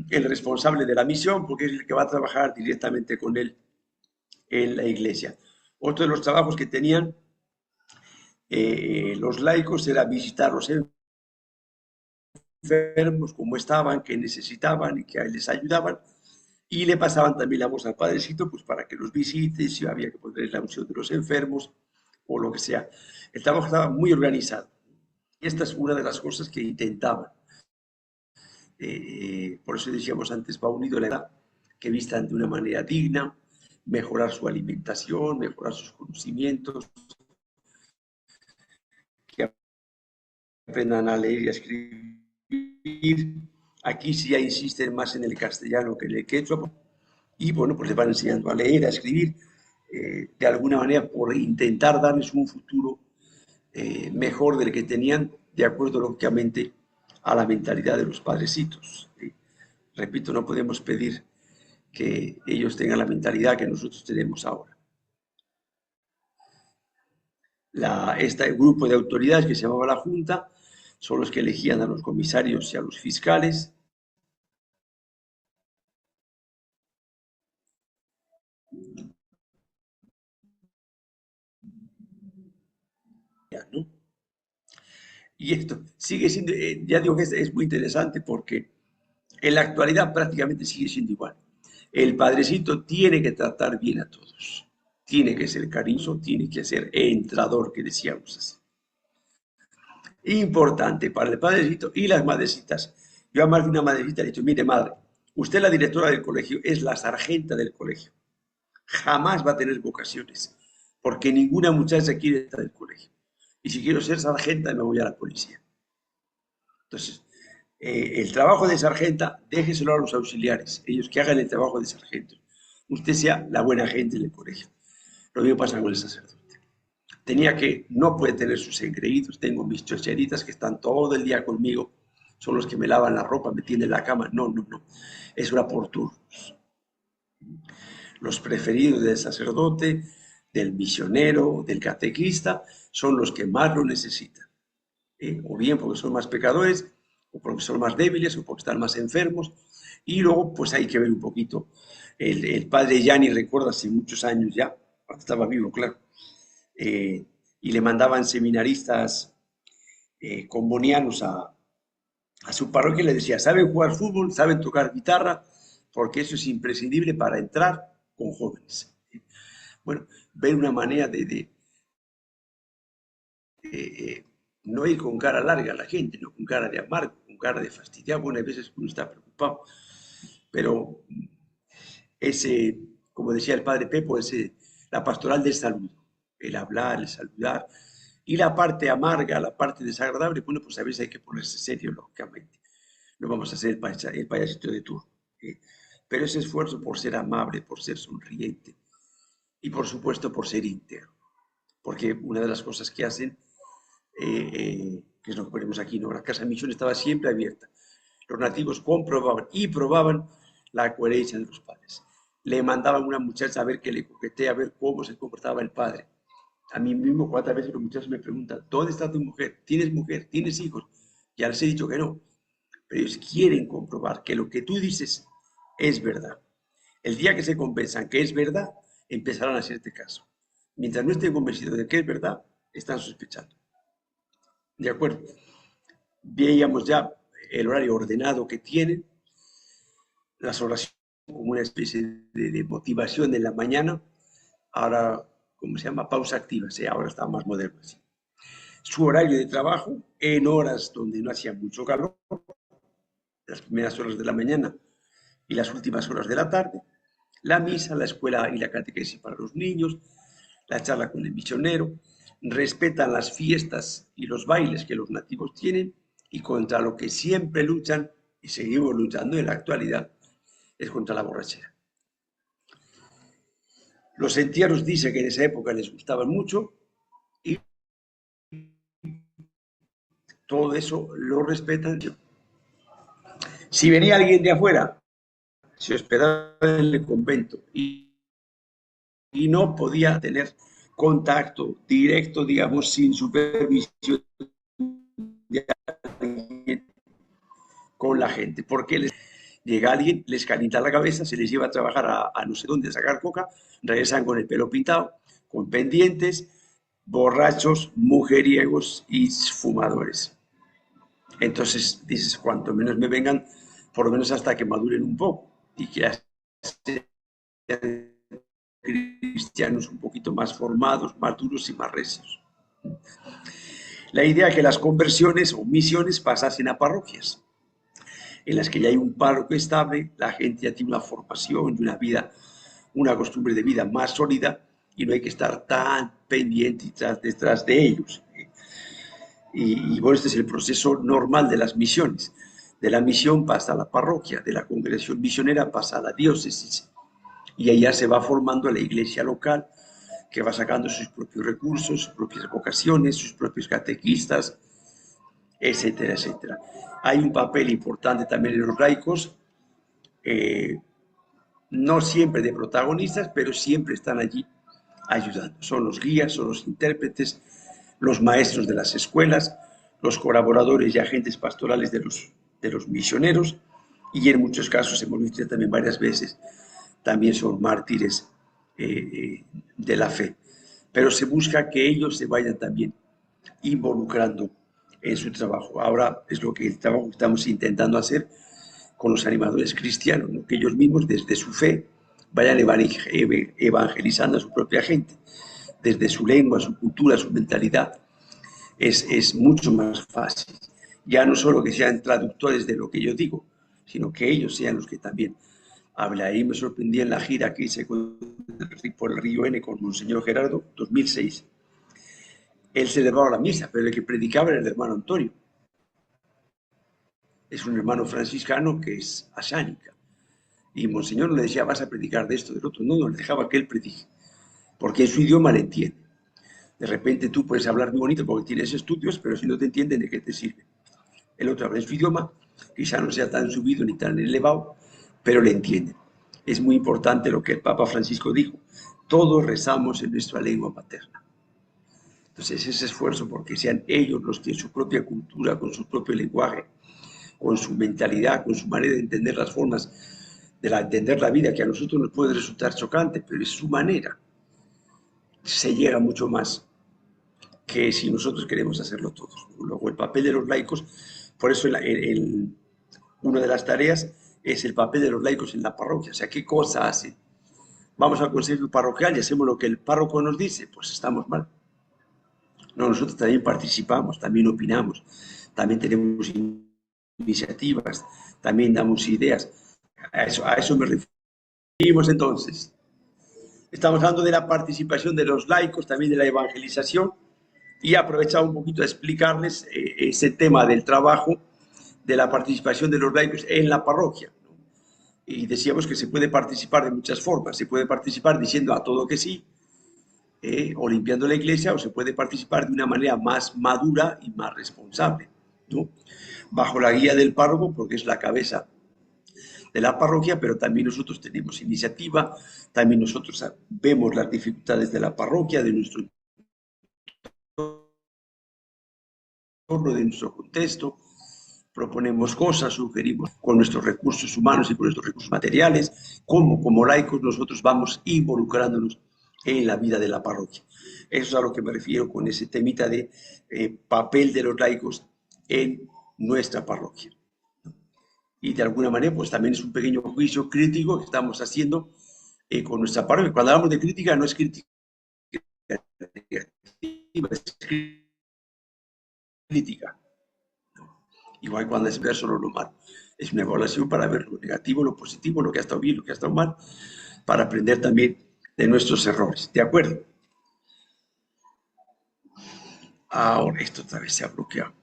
[SPEAKER 1] el responsable de la misión, porque es el que va a trabajar directamente con él en la iglesia. Otro de los trabajos que tenían los laicos era visitar los enfermos, cómo estaban, qué necesitaban y que les ayudaban. Y le pasaban también la voz al padrecito, pues para que los visite, si había que poner la unción de los enfermos o lo que sea. El trabajo estaba muy organizado. Y esta es una de las cosas que intentaban. Por eso decíamos antes, va unido a la edad, que vistan de una manera digna, mejorar su alimentación, mejorar sus conocimientos, que aprendan a leer y a escribir, Aquí sí ya insisten más en el castellano que en el quechua, y bueno, pues les van enseñando a leer, a escribir, de alguna manera por intentar darles un futuro mejor del que tenían, de acuerdo lógicamente a la mentalidad de los padrecitos. Repito, no podemos pedir que ellos tengan la mentalidad que nosotros tenemos ahora. Este grupo de autoridades que se llamaba la Junta son los que elegían a los comisarios y a los fiscales, ¿no? Y esto sigue siendo, ya digo que es muy interesante porque en la actualidad prácticamente sigue siendo igual. El padrecito tiene que tratar bien a todos, tiene que ser cariñoso, tiene que ser entrador, que decíamos así. Importante para el padrecito y las madrecitas. Yo a más de una madrecita le he dicho, mire madre, usted es la directora del colegio, es la sargenta del colegio. Jamás va a tener vocaciones, porque ninguna muchacha quiere estar en el colegio. Y si quiero ser sargenta, me voy a la policía. Entonces, el trabajo de sargenta, déjeselo a los auxiliares, ellos que hagan el trabajo de sargento. Usted sea la buena gente del colegio. Lo mismo pasa con el sacerdote. Tenía que, no puede tener sus engreídos, tengo mis chocheritas que están todo el día conmigo, son los que me lavan la ropa, me tienden la cama. No, no, no. Es una por turnos. Los preferidos del sacerdote, del misionero, del catequista, son los que más lo necesitan. O bien porque son más pecadores, o porque son más débiles, o porque están más enfermos. Y luego, pues hay que ver un poquito. El padre Yanni, recuerda, hace muchos años ya, cuando estaba vivo, claro, y le mandaban seminaristas combonianos a su parroquia y le decía, ¿saben jugar fútbol? ¿Saben tocar guitarra? Porque eso es imprescindible para entrar con jóvenes. Bueno, ver una manera de no ir con cara larga a la gente, no con cara de amargo, con cara de fastidiar. Bueno, a veces uno está preocupado, pero ese, como decía el padre Pepo, la pastoral del saludo, el hablar, el saludar, y la parte amarga, la parte desagradable, bueno, pues a veces hay que ponerse serio, lógicamente. No vamos a hacer el payasito de turno. ¿Eh? Pero ese esfuerzo por ser amable, por ser sonriente y por supuesto por ser íntegro. Porque una de las cosas que hacen, que es lo que ponemos aquí, ¿no? La casa de misión estaba siempre abierta. Los nativos comprobaban y probaban la coherencia de los padres. Le mandaban una muchacha a ver que le coquetea, a ver cómo se comportaba el padre. A mí mismo, cuántas veces los muchachos me preguntan, ¿dónde está tu mujer? ¿Tienes mujer? ¿Tienes hijos? Ya les he dicho que no, pero ellos quieren comprobar que lo que tú dices es verdad. El día que se convenzan que es verdad, empezarán a hacerte caso. Mientras no estén convencidos de que es verdad, están sospechando. ¿De acuerdo? Veíamos ya el horario ordenado que tienen, las oraciones como una especie de motivación en la mañana, ahora, ¿cómo se llama? Pausa activa, sí, ahora está más moderno. Sí. Su horario de trabajo en horas donde no hacía mucho calor, las primeras horas de la mañana y las últimas horas de la tarde, la misa, la escuela y la catequesis para los niños, la charla con el misionero, respetan las fiestas y los bailes que los nativos tienen y contra lo que siempre luchan y seguimos luchando en la actualidad es contra la borrachera. Los entierros dicen que en esa época les gustaban mucho y todo eso lo respetan. Si venía alguien de afuera, se hospedaba en el convento y no podía tener contacto directo, digamos, sin supervisión de alguien con la gente, porque llega alguien, les calienta la cabeza, se les lleva a trabajar a no sé dónde a sacar coca, regresan con el pelo pintado, con pendientes, borrachos, mujeriegos y fumadores. Entonces dices, cuanto menos me vengan, por lo menos hasta que maduren un poco y que sean cristianos un poquito más formados, más duros y más recios. La idea es que las conversiones o misiones pasasen a parroquias, en las que ya hay un párroco estable, la gente ya tiene una formación y una vida, una costumbre de vida más sólida y no hay que estar tan pendiente detrás de ellos. Y bueno, este es el proceso normal de las misiones. De la misión pasa a la parroquia, de la congregación misionera pasa a la diócesis. Y allá se va formando la iglesia local, que va sacando sus propios recursos, sus propias vocaciones, sus propios catequistas, etcétera, etcétera. Hay un papel importante también en los laicos, eh, no siempre de protagonistas, pero siempre están allí ayudando. Son los guías, son los intérpretes, los maestros de las escuelas, los colaboradores y agentes pastorales de los misioneros, y en muchos casos, hemos visto también varias veces, también son mártires de la fe. Pero se busca que ellos se vayan también involucrando en su trabajo. Ahora es lo que el trabajo que estamos intentando hacer con los animadores cristianos, ¿no? Que ellos mismos desde su fe vayan evangelizando a su propia gente, desde su lengua, su cultura, su mentalidad. Es mucho más fácil. Ya no solo que sean traductores de lo que yo digo, sino que ellos sean los que también hablan. Ahí me sorprendí en la gira que hice por el Río N con Monseñor Gerardo, 2006. Él celebraba la misa, pero el que predicaba era el hermano Antonio. Es un hermano franciscano que es asánica. Y Monseñor no le decía, vas a predicar de esto, del otro. No, le dejaba que él predique, porque en su idioma le entiende. De repente tú puedes hablar muy bonito porque tienes estudios, pero si no te entienden, ¿de qué te sirve? El otro habla en su idioma, quizá no sea tan subido ni tan elevado, pero le entienden. Es muy importante lo que el Papa Francisco dijo. Todos rezamos en nuestra lengua materna. Entonces, ese esfuerzo porque sean ellos los que en su propia cultura, con su propio lenguaje, con su mentalidad, con su manera de entender las formas de entender la vida, que a nosotros nos puede resultar chocante, pero es su manera, se llega mucho más que si nosotros queremos hacerlo todos. Luego, el papel de los laicos, por eso una de las tareas es el papel de los laicos en la parroquia. O sea, ¿qué cosa hacen? Vamos al consejo parroquial y hacemos lo que el párroco nos dice, pues estamos mal. No, nosotros también participamos, también opinamos, también tenemos iniciativas, también damos ideas. A eso me referimos entonces. Estamos hablando de la participación de los laicos, también de la evangelización, y he aprovechado un poquito a explicarles ese tema del trabajo, de la participación de los laicos en la parroquia. Y decíamos que se puede participar de muchas formas. Se puede participar diciendo a todo que sí, o limpiando la iglesia, o se puede participar de una manera más madura y más responsable, ¿no? Bajo la guía del párroco, porque es la cabeza de la parroquia, pero también nosotros tenemos iniciativa, también nosotros vemos las dificultades de la parroquia, de nuestro entorno, de nuestro contexto, proponemos cosas, sugerimos con nuestros recursos humanos y con nuestros recursos materiales, como laicos nosotros vamos involucrándonos en la vida de la parroquia. Eso es a lo que me refiero con ese temita de papel de los laicos en nuestra parroquia. Y de alguna manera, pues también es un pequeño juicio crítico que estamos haciendo con nuestra parroquia. Cuando hablamos de crítica, no es crítica negativa, es crítica. Igual cuando es ver solo lo malo. Es una evaluación para ver lo negativo, lo positivo, lo que ha estado bien, lo que ha estado mal, para aprender también de nuestros errores. ¿De acuerdo? Ahora esto otra vez se ha bloqueado.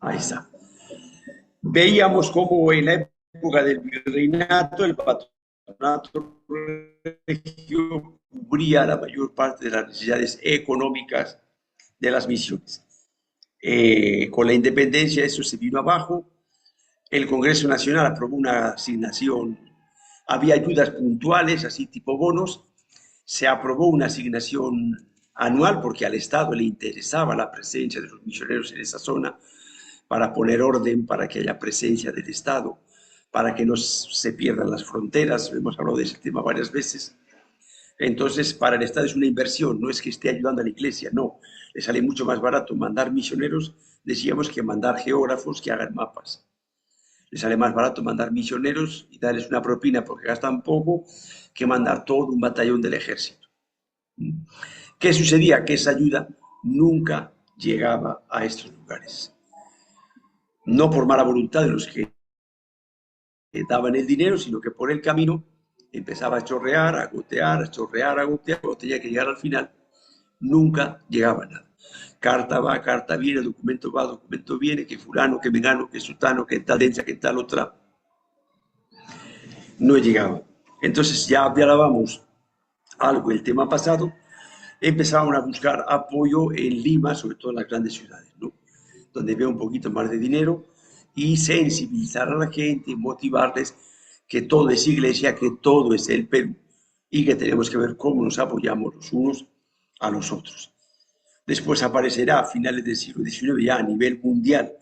[SPEAKER 1] Ahí está. Veíamos cómo en la época del virreinato el patronato regio cubría la mayor parte de las necesidades económicas de las misiones. Con la independencia eso se vino abajo. El Congreso Nacional aprobó una asignación, había ayudas puntuales, así tipo bonos, se aprobó una asignación anual porque al Estado le interesaba la presencia de los misioneros en esa zona para poner orden, para que haya presencia del Estado, para que no se pierdan las fronteras, hemos hablado de ese tema varias veces. Entonces, para el Estado es una inversión, no es que esté ayudando a la iglesia, no, le sale mucho más barato mandar misioneros, decíamos, que mandar geógrafos que hagan mapas. Le sale más barato mandar misioneros y darles una propina porque gastan poco que mandar todo un batallón del ejército. ¿Qué sucedía? Que esa ayuda nunca llegaba a estos lugares. No por mala voluntad de los que daban el dinero, sino que por el camino empezaba a chorrear, a gotear, a chorrear, a gotear, cuando tenía que llegar al final, nunca llegaba nada. carta va, carta viene, documento va, documento viene, que fulano, que mengano, que sultano, que tal densa, que tal otra, no llegaba. Entonces ya hablábamos algo el tema pasado, empezaron a buscar apoyo en Lima, sobre todo en las grandes ciudades, ¿no? Donde veo un poquito más de dinero y sensibilizar a la gente, motivarles que todo es iglesia, que todo es el Perú y que tenemos que ver cómo nos apoyamos los unos a los otros. Después aparecerá a finales del siglo XIX ya a nivel mundial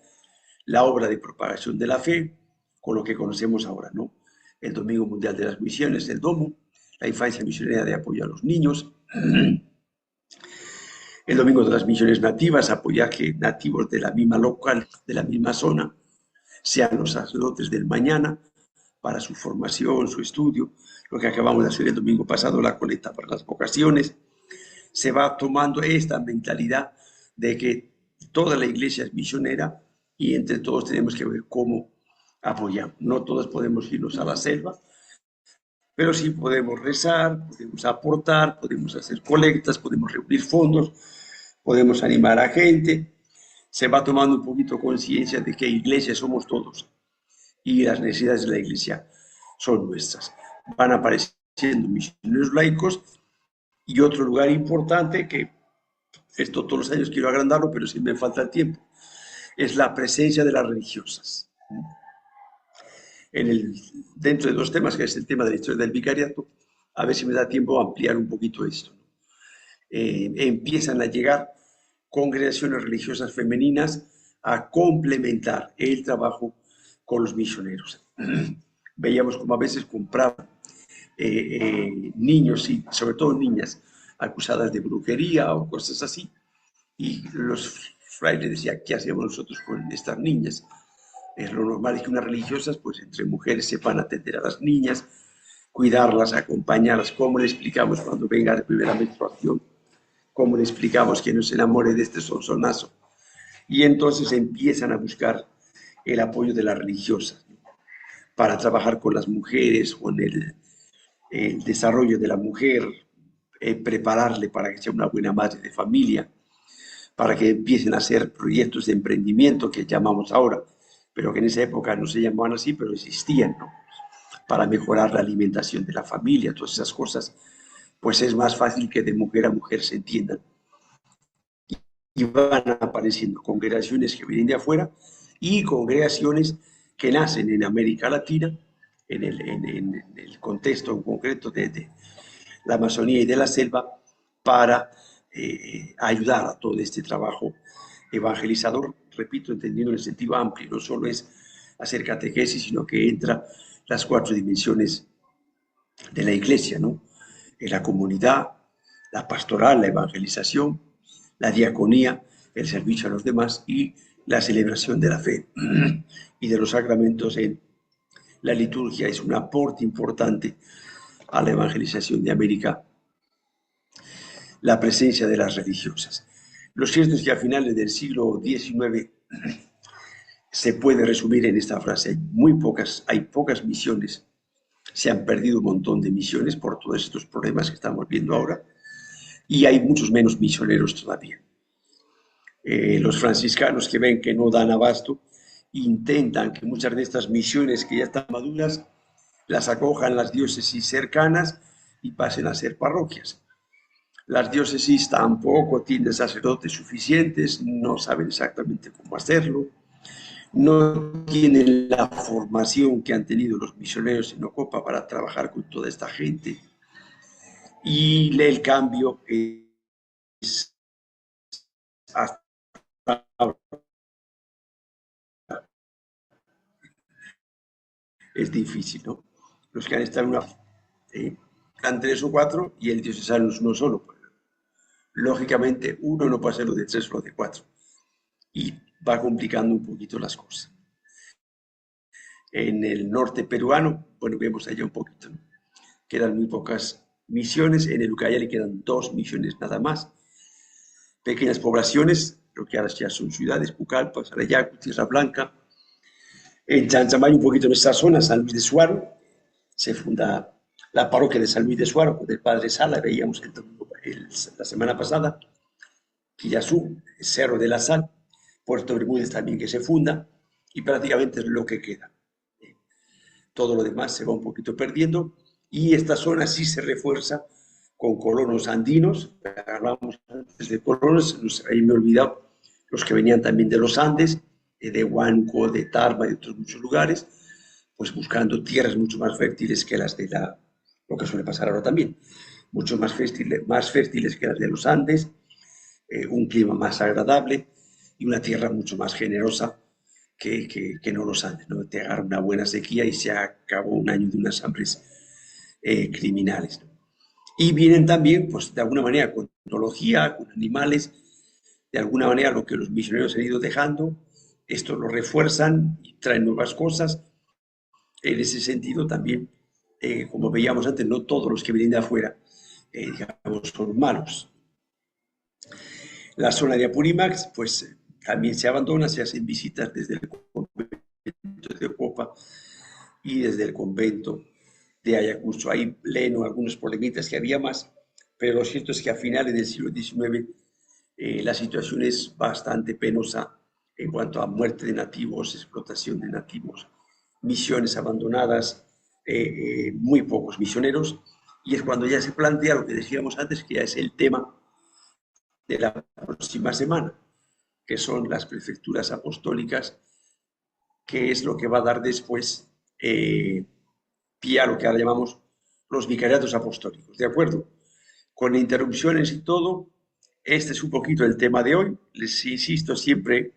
[SPEAKER 1] la obra de propagación de la fe, con lo que conocemos ahora, ¿no? El Domingo Mundial de las Misiones, el DOMO, la infancia misionera de apoyo a los niños, el Domingo de las Misiones Nativas, apoyar que nativos de la misma local, de la misma zona, sean los sacerdotes del mañana para su formación, su estudio, lo que acabamos de hacer el domingo pasado, la colecta para las vocaciones. Se va tomando esta mentalidad de que toda la iglesia es misionera y entre todos tenemos que ver cómo apoyamos. No todos podemos irnos a la selva, pero sí podemos rezar, podemos aportar, podemos hacer colectas, podemos reunir fondos, podemos animar a gente. Se va tomando un poquito conciencia de que iglesia somos todos y las necesidades de la iglesia son nuestras. Van apareciendo misioneros laicos y otro lugar importante que esto todos los años quiero agrandarlo, pero si me falta el tiempo, es la presencia de las religiosas. Dentro de dos temas, que es el tema de la historia del vicariato, a ver si me da tiempo a ampliar un poquito esto. Empiezan a llegar congregaciones religiosas femeninas a complementar el trabajo con los misioneros. Veíamos como a veces compraban niños y sobre todo niñas acusadas de brujería o cosas así, y los frailes decían, ¿qué hacemos nosotros con estas niñas? Es lo normal es que unas religiosas, pues entre mujeres sepan atender a las niñas, cuidarlas, acompañarlas, cómo le explicamos cuando venga la primera menstruación, cómo le explicamos que no se enamore de este sonsonazo. Y entonces empiezan a buscar el apoyo de las religiosas, ¿no? Para trabajar con las mujeres, con el desarrollo de la mujer, prepararle para que sea una buena madre de familia, para que empiecen a hacer proyectos de emprendimiento que llamamos ahora, pero que en esa época no se llamaban así, pero existían, ¿no? Para mejorar la alimentación de la familia, todas esas cosas, pues es más fácil que de mujer a mujer se entiendan. Y van apareciendo congregaciones que vienen de afuera y congregaciones que nacen en América Latina, en el contexto en concreto de la Amazonía y de la selva, para ayudar a todo este trabajo evangelizador, repito, entendiendo en el sentido amplio, no solo es hacer catequesis, sino que entra las cuatro dimensiones de la iglesia, ¿no? En la comunidad, la pastoral, la evangelización, la diaconía, el servicio a los demás y la celebración de la fe y de los sacramentos en la liturgia. Es un aporte importante a la evangelización de América, la presencia de las religiosas. Lo cierto es que a finales del siglo XIX se puede resumir en esta frase: hay pocas misiones, se han perdido un montón de misiones por todos estos problemas que estamos viendo ahora, y hay muchos menos misioneros todavía. Los franciscanos, que ven que no dan abasto, intentan que muchas de estas misiones que ya están maduras las acojan las diócesis cercanas y pasen a ser parroquias. Las diócesis tampoco tienen sacerdotes suficientes, no saben exactamente cómo hacerlo, no tienen la formación que han tenido los misioneros en Ocopa para trabajar con toda esta gente, y el cambio es hasta ahora es difícil, ¿no? Los que han estado en una han tres o cuatro y el diocesano es uno solo. Lógicamente, uno no puede ser lo de tres o lo de cuatro, y va complicando un poquito las cosas. En el norte peruano, bueno, vemos allá un poquito, ¿no? Quedan muy pocas misiones. En el Ucayali quedan 2 misiones nada más. Pequeñas poblaciones, lo que ahora ya son ciudades: Pucallpa, Sarayaco, Tierra Blanca. En Chanchamayo, un poquito en esta zona, San Luis de Suaro, se funda la parroquia de San Luis de Suaro del padre Sala, veíamos la semana pasada. Quillazú, Cerro de la Sal, Puerto Bermúdez también que se funda, y prácticamente es lo que queda. Todo lo demás se va un poquito perdiendo, y esta zona sí se refuerza con colonos andinos. Hablamos antes de colonos, ahí me he olvidado, los que venían también de los Andes, de Huánuco, de Tarma y de otros muchos lugares, pues buscando tierras mucho más fértiles que las de lo que suele pasar ahora también, mucho más fértiles que las de los Andes, un clima más agradable y una tierra mucho más generosa que no los Andes, ¿no? Te agarra una buena sequía y se acabó un año de unas hambres criminales, ¿no? Y vienen también, pues de alguna manera, con tecnología, con animales, de alguna manera lo que los misioneros han ido dejando, esto lo refuerzan y traen nuevas cosas. En ese sentido también, como veíamos antes, no todos los que vienen de afuera, digamos, son malos. La zona de Apurímac, pues también se abandona, se hacen visitas desde el convento de Ocopa y desde el convento de Ayacucho. Ahí leen algunos problemitas que había más, pero lo cierto es que a finales del siglo XIX la situación es bastante penosa en cuanto a muerte de nativos, explotación de nativos, misiones abandonadas, muy pocos misioneros, y es cuando ya se plantea lo que decíamos antes, que ya es el tema de la próxima semana, que son las prefecturas apostólicas, que es lo que va a dar después pie a lo que ahora llamamos los vicariatos apostólicos, ¿de acuerdo? Con interrupciones y todo, este es un poquito el tema de hoy. Les insisto siempre,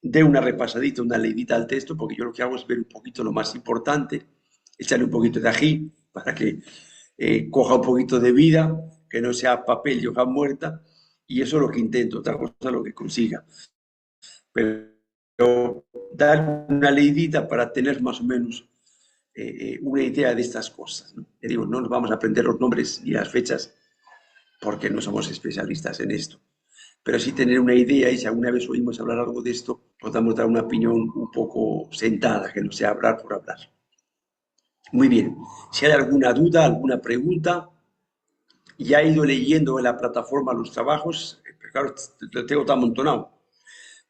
[SPEAKER 1] de una repasadita, una leidita al texto, porque yo lo que hago es ver un poquito lo más importante, echarle un poquito de ají para que coja un poquito de vida, que no sea papel y hoja muerta, y eso es lo que intento, otra cosa es lo que consiga. Pero dar una leidita para tener más o menos una idea de estas cosas, ¿no? Te digo, no nos vamos a aprender los nombres y las fechas porque no somos especialistas en esto, pero sí tener una idea y si alguna vez oímos hablar algo de esto, podamos dar una opinión un poco sentada, que no sea hablar por hablar. Muy bien, si hay alguna duda, alguna pregunta, ya he ido leyendo en la plataforma los trabajos, pero claro, lo tengo tan amontonado.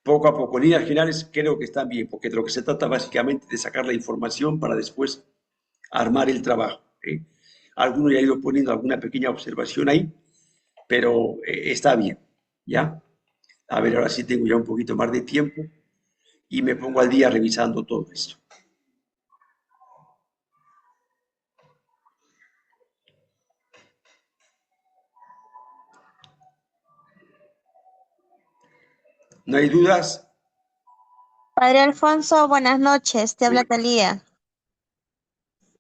[SPEAKER 1] Poco a poco, en líneas generales, creo que están bien, porque de lo que se trata básicamente de sacar la información para después armar el trabajo, ¿eh? Alguno ya ha ido poniendo alguna pequeña observación ahí, pero está bien, ¿ya? A ver, ahora sí tengo ya un poquito más de tiempo y me pongo al día revisando todo esto. ¿No hay dudas?
[SPEAKER 2] Padre Alfonso, buenas noches, te habla Talía.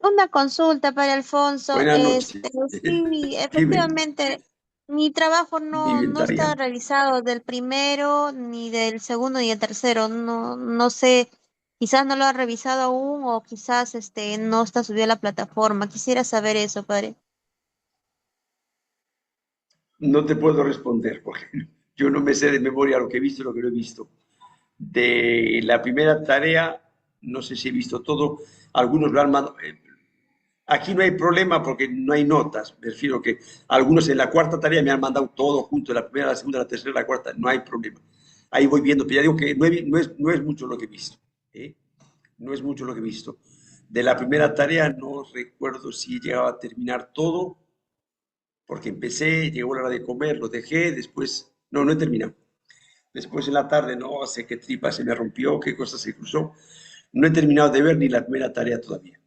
[SPEAKER 2] Una consulta, Padre Alfonso,
[SPEAKER 1] Buenas noches.
[SPEAKER 2] sí,
[SPEAKER 1] Dime,
[SPEAKER 2] efectivamente, mi trabajo
[SPEAKER 1] mi
[SPEAKER 2] no está
[SPEAKER 1] inventaria.
[SPEAKER 2] revisado del primero, ni del segundo, ni del tercero, no sé, quizás no lo ha revisado aún, o quizás no está subido a la plataforma. Quisiera saber eso, Padre.
[SPEAKER 1] No te puedo responder porque yo no me sé de memoria lo que he visto y lo que no he visto. De la primera tarea, no sé si he visto todo, algunos lo han mandado. Aquí no hay problema porque no hay notas. Me refiero que algunos en la cuarta tarea me han mandado todo junto, la primera, la segunda, la tercera, la cuarta, no hay problema. Ahí voy viendo, pero ya digo que no es mucho lo que he visto, ¿eh? No es mucho lo que he visto. De la primera tarea no recuerdo si llegaba a terminar todo, porque empecé, llegó la hora de comer, lo dejé, después, no he terminado. Después en la tarde, no sé qué tripa se me rompió, qué cosa se cruzó. No he terminado de ver ni la primera tarea todavía.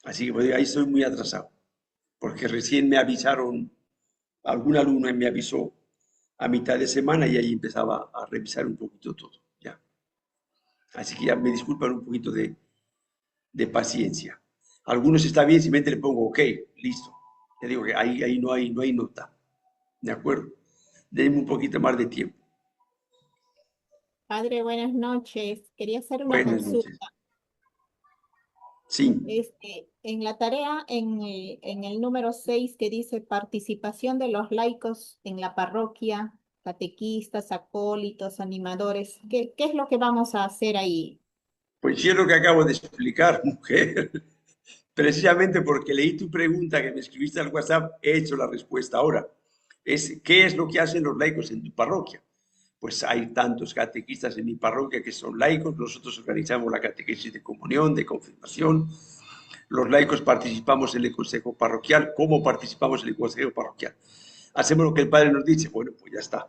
[SPEAKER 1] Así que pues, ahí estoy muy atrasado, porque recién me avisaron, algún alumno me avisó a mitad de semana y ahí empezaba a revisar un poquito todo. Ya. Así que ya me disculpan un poquito de paciencia. Algunos está bien, simplemente le pongo ok, listo. Ya digo que ahí no hay nota. ¿De acuerdo? Denme un poquito más de tiempo.
[SPEAKER 3] Padre, buenas noches. Quería hacer una
[SPEAKER 1] Buenas noches.
[SPEAKER 3] consulta.
[SPEAKER 1] Sí,
[SPEAKER 3] En la tarea, en el número 6 que dice participación de los laicos en la parroquia, catequistas, acólitos, animadores, ¿qué es lo que vamos a hacer ahí?
[SPEAKER 1] pues yo lo que acabo de explicar, mujer, precisamente porque leí tu pregunta que me escribiste al WhatsApp, he hecho la respuesta ahora. es qué es lo que hacen los laicos en tu parroquia. Pues hay tantos catequistas en mi parroquia que son laicos, nosotros organizamos la catequesis de comunión, de confirmación, los laicos participamos en el consejo parroquial. ¿Cómo participamos en el consejo parroquial? Hacemos lo que el padre nos dice, bueno, pues ya está.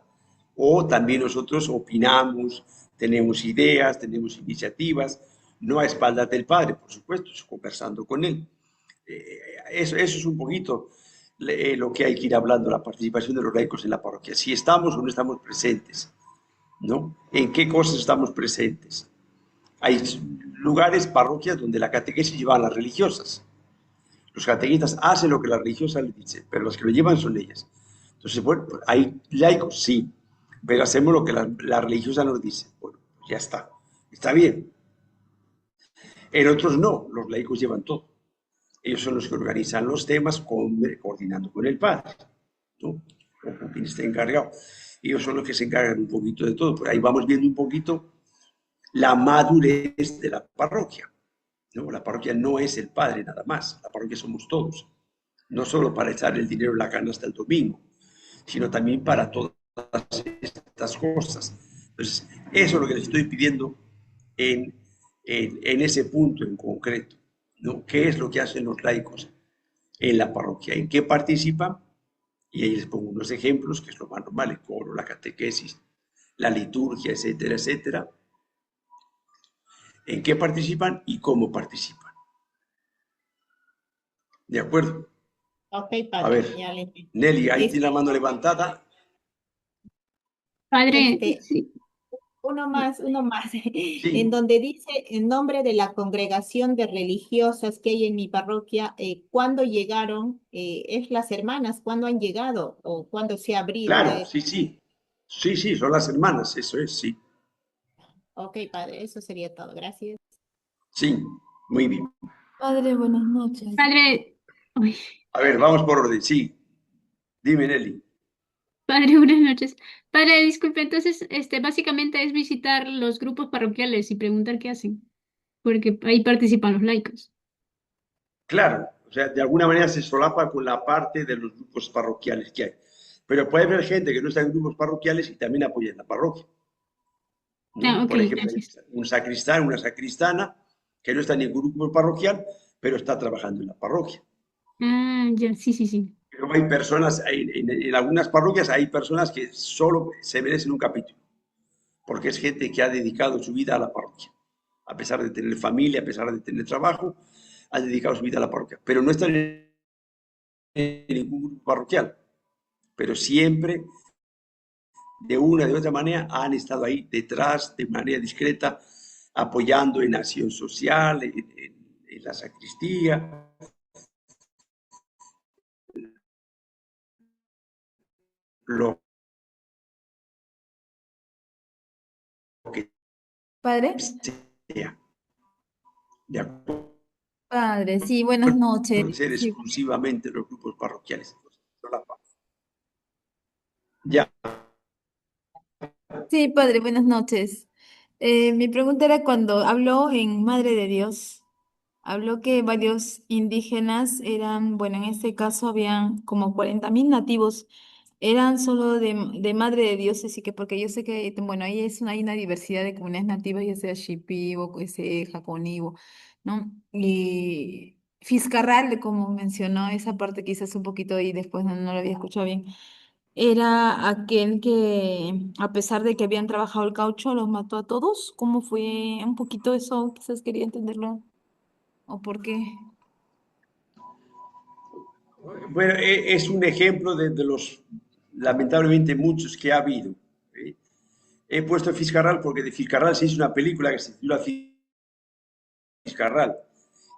[SPEAKER 1] O también nosotros opinamos, tenemos ideas, tenemos iniciativas, no a espaldas del padre, por supuesto, conversando con él. Eso es un poquito lo que hay que ir hablando, la participación de los laicos en la parroquia. Si estamos o no estamos presentes, ¿no? ¿En qué cosas estamos presentes? Hay lugares, parroquias, donde la catequesis lleva a las religiosas. Los catequistas hacen lo que la religiosa les dice, pero las que lo llevan son ellas. Entonces, bueno, pues hay laicos, sí, pero hacemos lo que la religiosa nos dice. Bueno, pues ya está bien. En otros no, los laicos llevan todo. Ellos son los que organizan los temas coordinando con el padre, ¿no? O con quien esté encargado. Ellos son los que se encargan un poquito de todo. Por ahí vamos viendo un poquito la madurez de la parroquia, ¿no? La parroquia no es el padre nada más, la parroquia somos todos, no solo para echar el dinero en la canasta el domingo, sino también para todas estas cosas. Entonces, eso es lo que les estoy pidiendo en ese punto en concreto, ¿no? ¿Qué es lo que hacen los laicos en la parroquia? ¿En qué participan? Y ahí les pongo unos ejemplos, que es lo más normal, el coro, la catequesis, la liturgia, etcétera, etcétera. ¿En qué participan y cómo participan? ¿De acuerdo?
[SPEAKER 3] Ok,
[SPEAKER 1] A
[SPEAKER 3] padre,
[SPEAKER 1] ver,
[SPEAKER 3] ya le entendí.
[SPEAKER 1] Nelly, ahí tiene la
[SPEAKER 3] Este,
[SPEAKER 1] mano levantada.
[SPEAKER 4] Padre,
[SPEAKER 3] este,
[SPEAKER 4] sí,
[SPEAKER 3] uno más, en
[SPEAKER 1] Sí,
[SPEAKER 3] donde dice en nombre de la congregación de religiosas que hay en mi parroquia, ¿cuándo llegaron? ¿Es las hermanas? ¿Cuándo han llegado? ¿O cuándo se ha abrido
[SPEAKER 1] claro,
[SPEAKER 3] la...
[SPEAKER 1] sí, sí. Sí, sí, son las hermanas, eso es, sí.
[SPEAKER 3] Ok, padre, eso sería todo. Gracias.
[SPEAKER 1] Sí, muy bien.
[SPEAKER 5] Padre, buenas noches.
[SPEAKER 4] padre, uy,
[SPEAKER 1] A ver, vamos por orden, sí. Dime, Nelly.
[SPEAKER 4] padre, buenas noches. Padre, disculpe, entonces, básicamente es visitar los grupos parroquiales y preguntar qué hacen, porque ahí participan los laicos.
[SPEAKER 1] Claro, o sea, de alguna manera se solapa con la parte de los grupos parroquiales que hay. Pero puede haber gente que no está en grupos parroquiales y también apoya en la parroquia,
[SPEAKER 4] Ah,
[SPEAKER 1] ¿no?
[SPEAKER 4] ok,
[SPEAKER 1] Por ejemplo, hay
[SPEAKER 4] gracias.
[SPEAKER 1] un sacristán, una sacristana que no está en ningún grupo parroquial, pero está trabajando en la parroquia.
[SPEAKER 4] Ah, ya, sí, sí, sí.
[SPEAKER 1] Pero hay personas, en algunas parroquias hay personas que solo se merecen un capítulo, porque es gente que ha dedicado su vida a la parroquia. A pesar de tener familia, a pesar de tener trabajo, han dedicado su vida a la parroquia. Pero no están en ningún grupo parroquial, pero siempre, de una de otra manera, han estado ahí detrás, de manera discreta, apoyando en acción social, en la sacristía, lo que
[SPEAKER 5] Padre,
[SPEAKER 1] sea. De acuerdo,
[SPEAKER 5] padre, sí, buenas noches.
[SPEAKER 1] ser
[SPEAKER 5] Sí,
[SPEAKER 1] exclusivamente los grupos parroquiales. Ya,
[SPEAKER 5] sí, padre, buenas noches. Mi pregunta era cuando habló en Madre de Dios, habló que varios indígenas eran, bueno, en este caso habían como 40.000 nativos, eran solo de Madre de Dios, así que porque yo sé que, bueno, ahí hay una diversidad de comunidades nativas, ya sea Shipibo, ese Jaconibo, ¿no? Y Fiscarral, como mencionó, esa parte quizás un poquito ahí después no lo había escuchado bien. Era aquel que, a pesar de que habían trabajado el caucho, los mató a todos. ¿Cómo fue un poquito eso? Quizás quería entenderlo. ¿O por qué?
[SPEAKER 1] bueno, es un ejemplo de los, lamentablemente, muchos que ha habido. ¿Eh? He puesto Fiscarral porque de Fiscarral se hizo una película que se titula Fiscarral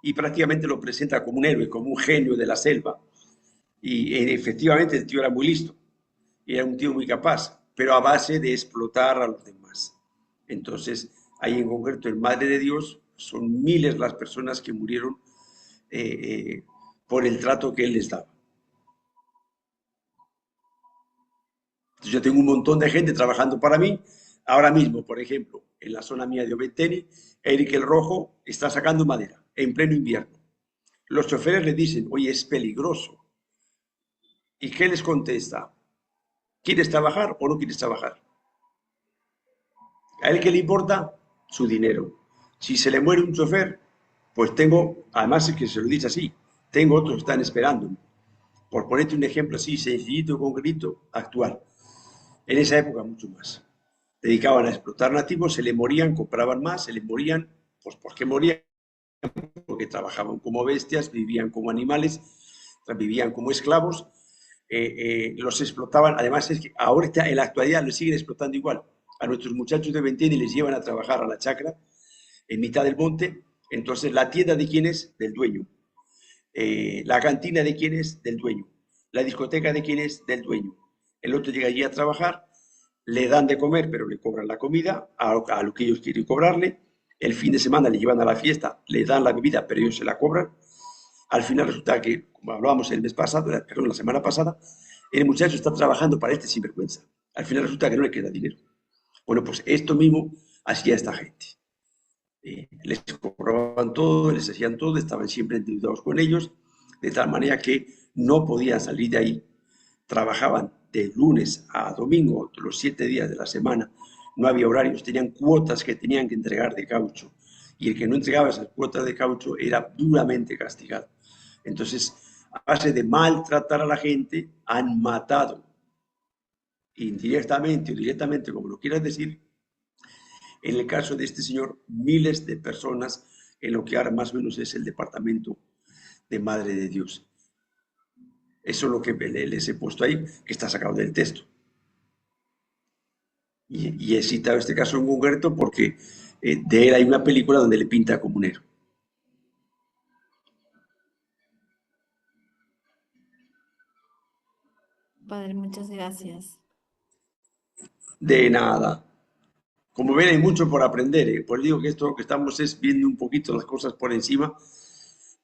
[SPEAKER 1] y prácticamente lo presenta como un héroe, como un genio de la selva. Y efectivamente el tío era muy listo, era un tío muy capaz, pero a base de explotar a los demás. Entonces, ahí en concreto, en Madre de Dios, son miles las personas que murieron eh, eh, por el trato que él les daba. Entonces, yo tengo un montón de gente trabajando para mí. Ahora mismo, por ejemplo, en la zona mía de Oveteni, Eric el Rojo está sacando madera en pleno invierno. Los choferes le dicen, oye, es peligroso. ¿Y qué les contesta? ¿Quieres trabajar o no quieres trabajar? ¿A él qué le importa? Su dinero. Si se le muere un chofer, pues tengo, además es que se lo dice así, tengo otros que están esperando. Por ponerte un ejemplo así, sencillito, concreto, actual. En esa época mucho más. Dedicaban a explotar nativos, se le morían, compraban más, se le morían, pues ¿por qué morían? Porque trabajaban como bestias, vivían como animales, vivían como esclavos, los explotaban. Además es que ahora en la actualidad los siguen explotando igual. A nuestros muchachos de 20 y les llevan a trabajar a la chacra en mitad del monte. Entonces, ¿la tienda de quién es? Del dueño. La cantina de quién es? Del dueño. La discoteca de quién es? Del dueño. El otro llega allí a trabajar, le dan de comer, pero le cobran la comida a lo que ellos quieren cobrarle. El fin de semana le llevan a la fiesta, le dan la bebida, pero ellos se la cobran. Al final resulta que, como hablábamos el mes pasado, perdón, la semana pasada, el muchacho está trabajando para este sinvergüenza. Al final resulta que no le queda dinero. Bueno, pues esto mismo hacía esta gente. Les cobraban todo, les hacían todo, estaban siempre endeudados con ellos, de tal manera que no podían salir de ahí. Trabajaban de lunes a domingo, los 7 días de la semana, no había horarios, tenían cuotas que tenían que entregar de caucho, y el que no entregaba esas cuotas de caucho era duramente castigado. Entonces, a base de maltratar a la gente, han matado, indirectamente o directamente, como lo quieras decir, en el caso de este señor, miles de personas en lo que ahora más o menos es el departamento de Madre de Dios. Eso es lo que les he puesto ahí, que está sacado del texto. Y he citado este caso en concreto porque de él hay una película donde le pinta a comunero.
[SPEAKER 5] Padre, muchas gracias.
[SPEAKER 1] De nada. Como ven, hay mucho por aprender. Pues digo que esto que estamos es viendo un poquito las cosas por encima,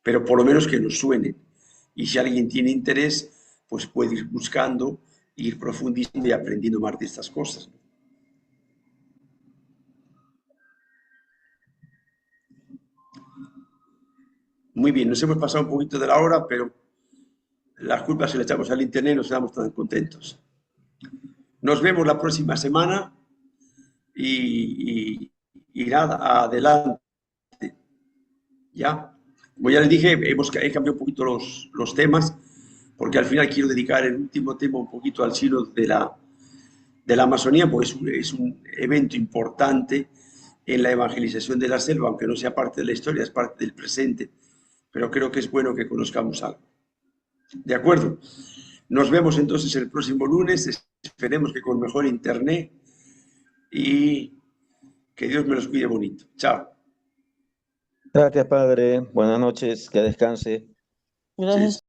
[SPEAKER 1] pero por lo menos que nos suenen. Y si alguien tiene interés, pues puede ir buscando, ir profundizando y aprendiendo más de estas cosas. Muy bien, nos hemos pasado un poquito de la hora, pero las culpas se las echamos al internet y nos quedamos tan contentos. Nos vemos la próxima semana y nada, adelante. ¿Ya? Como ya les dije, he cambiado un poquito los temas, porque al final quiero dedicar el último tema un poquito al siglo de la Amazonía, porque es un evento importante en la evangelización de la selva, aunque no sea parte de la historia, es parte del presente, pero creo que es bueno que conozcamos algo. ¿De acuerdo? Nos vemos entonces el próximo lunes, esperemos que con mejor internet y que Dios me los cuide bonito. Chao.
[SPEAKER 6] Gracias, padre. Buenas noches. Que descanse.
[SPEAKER 1] Sí.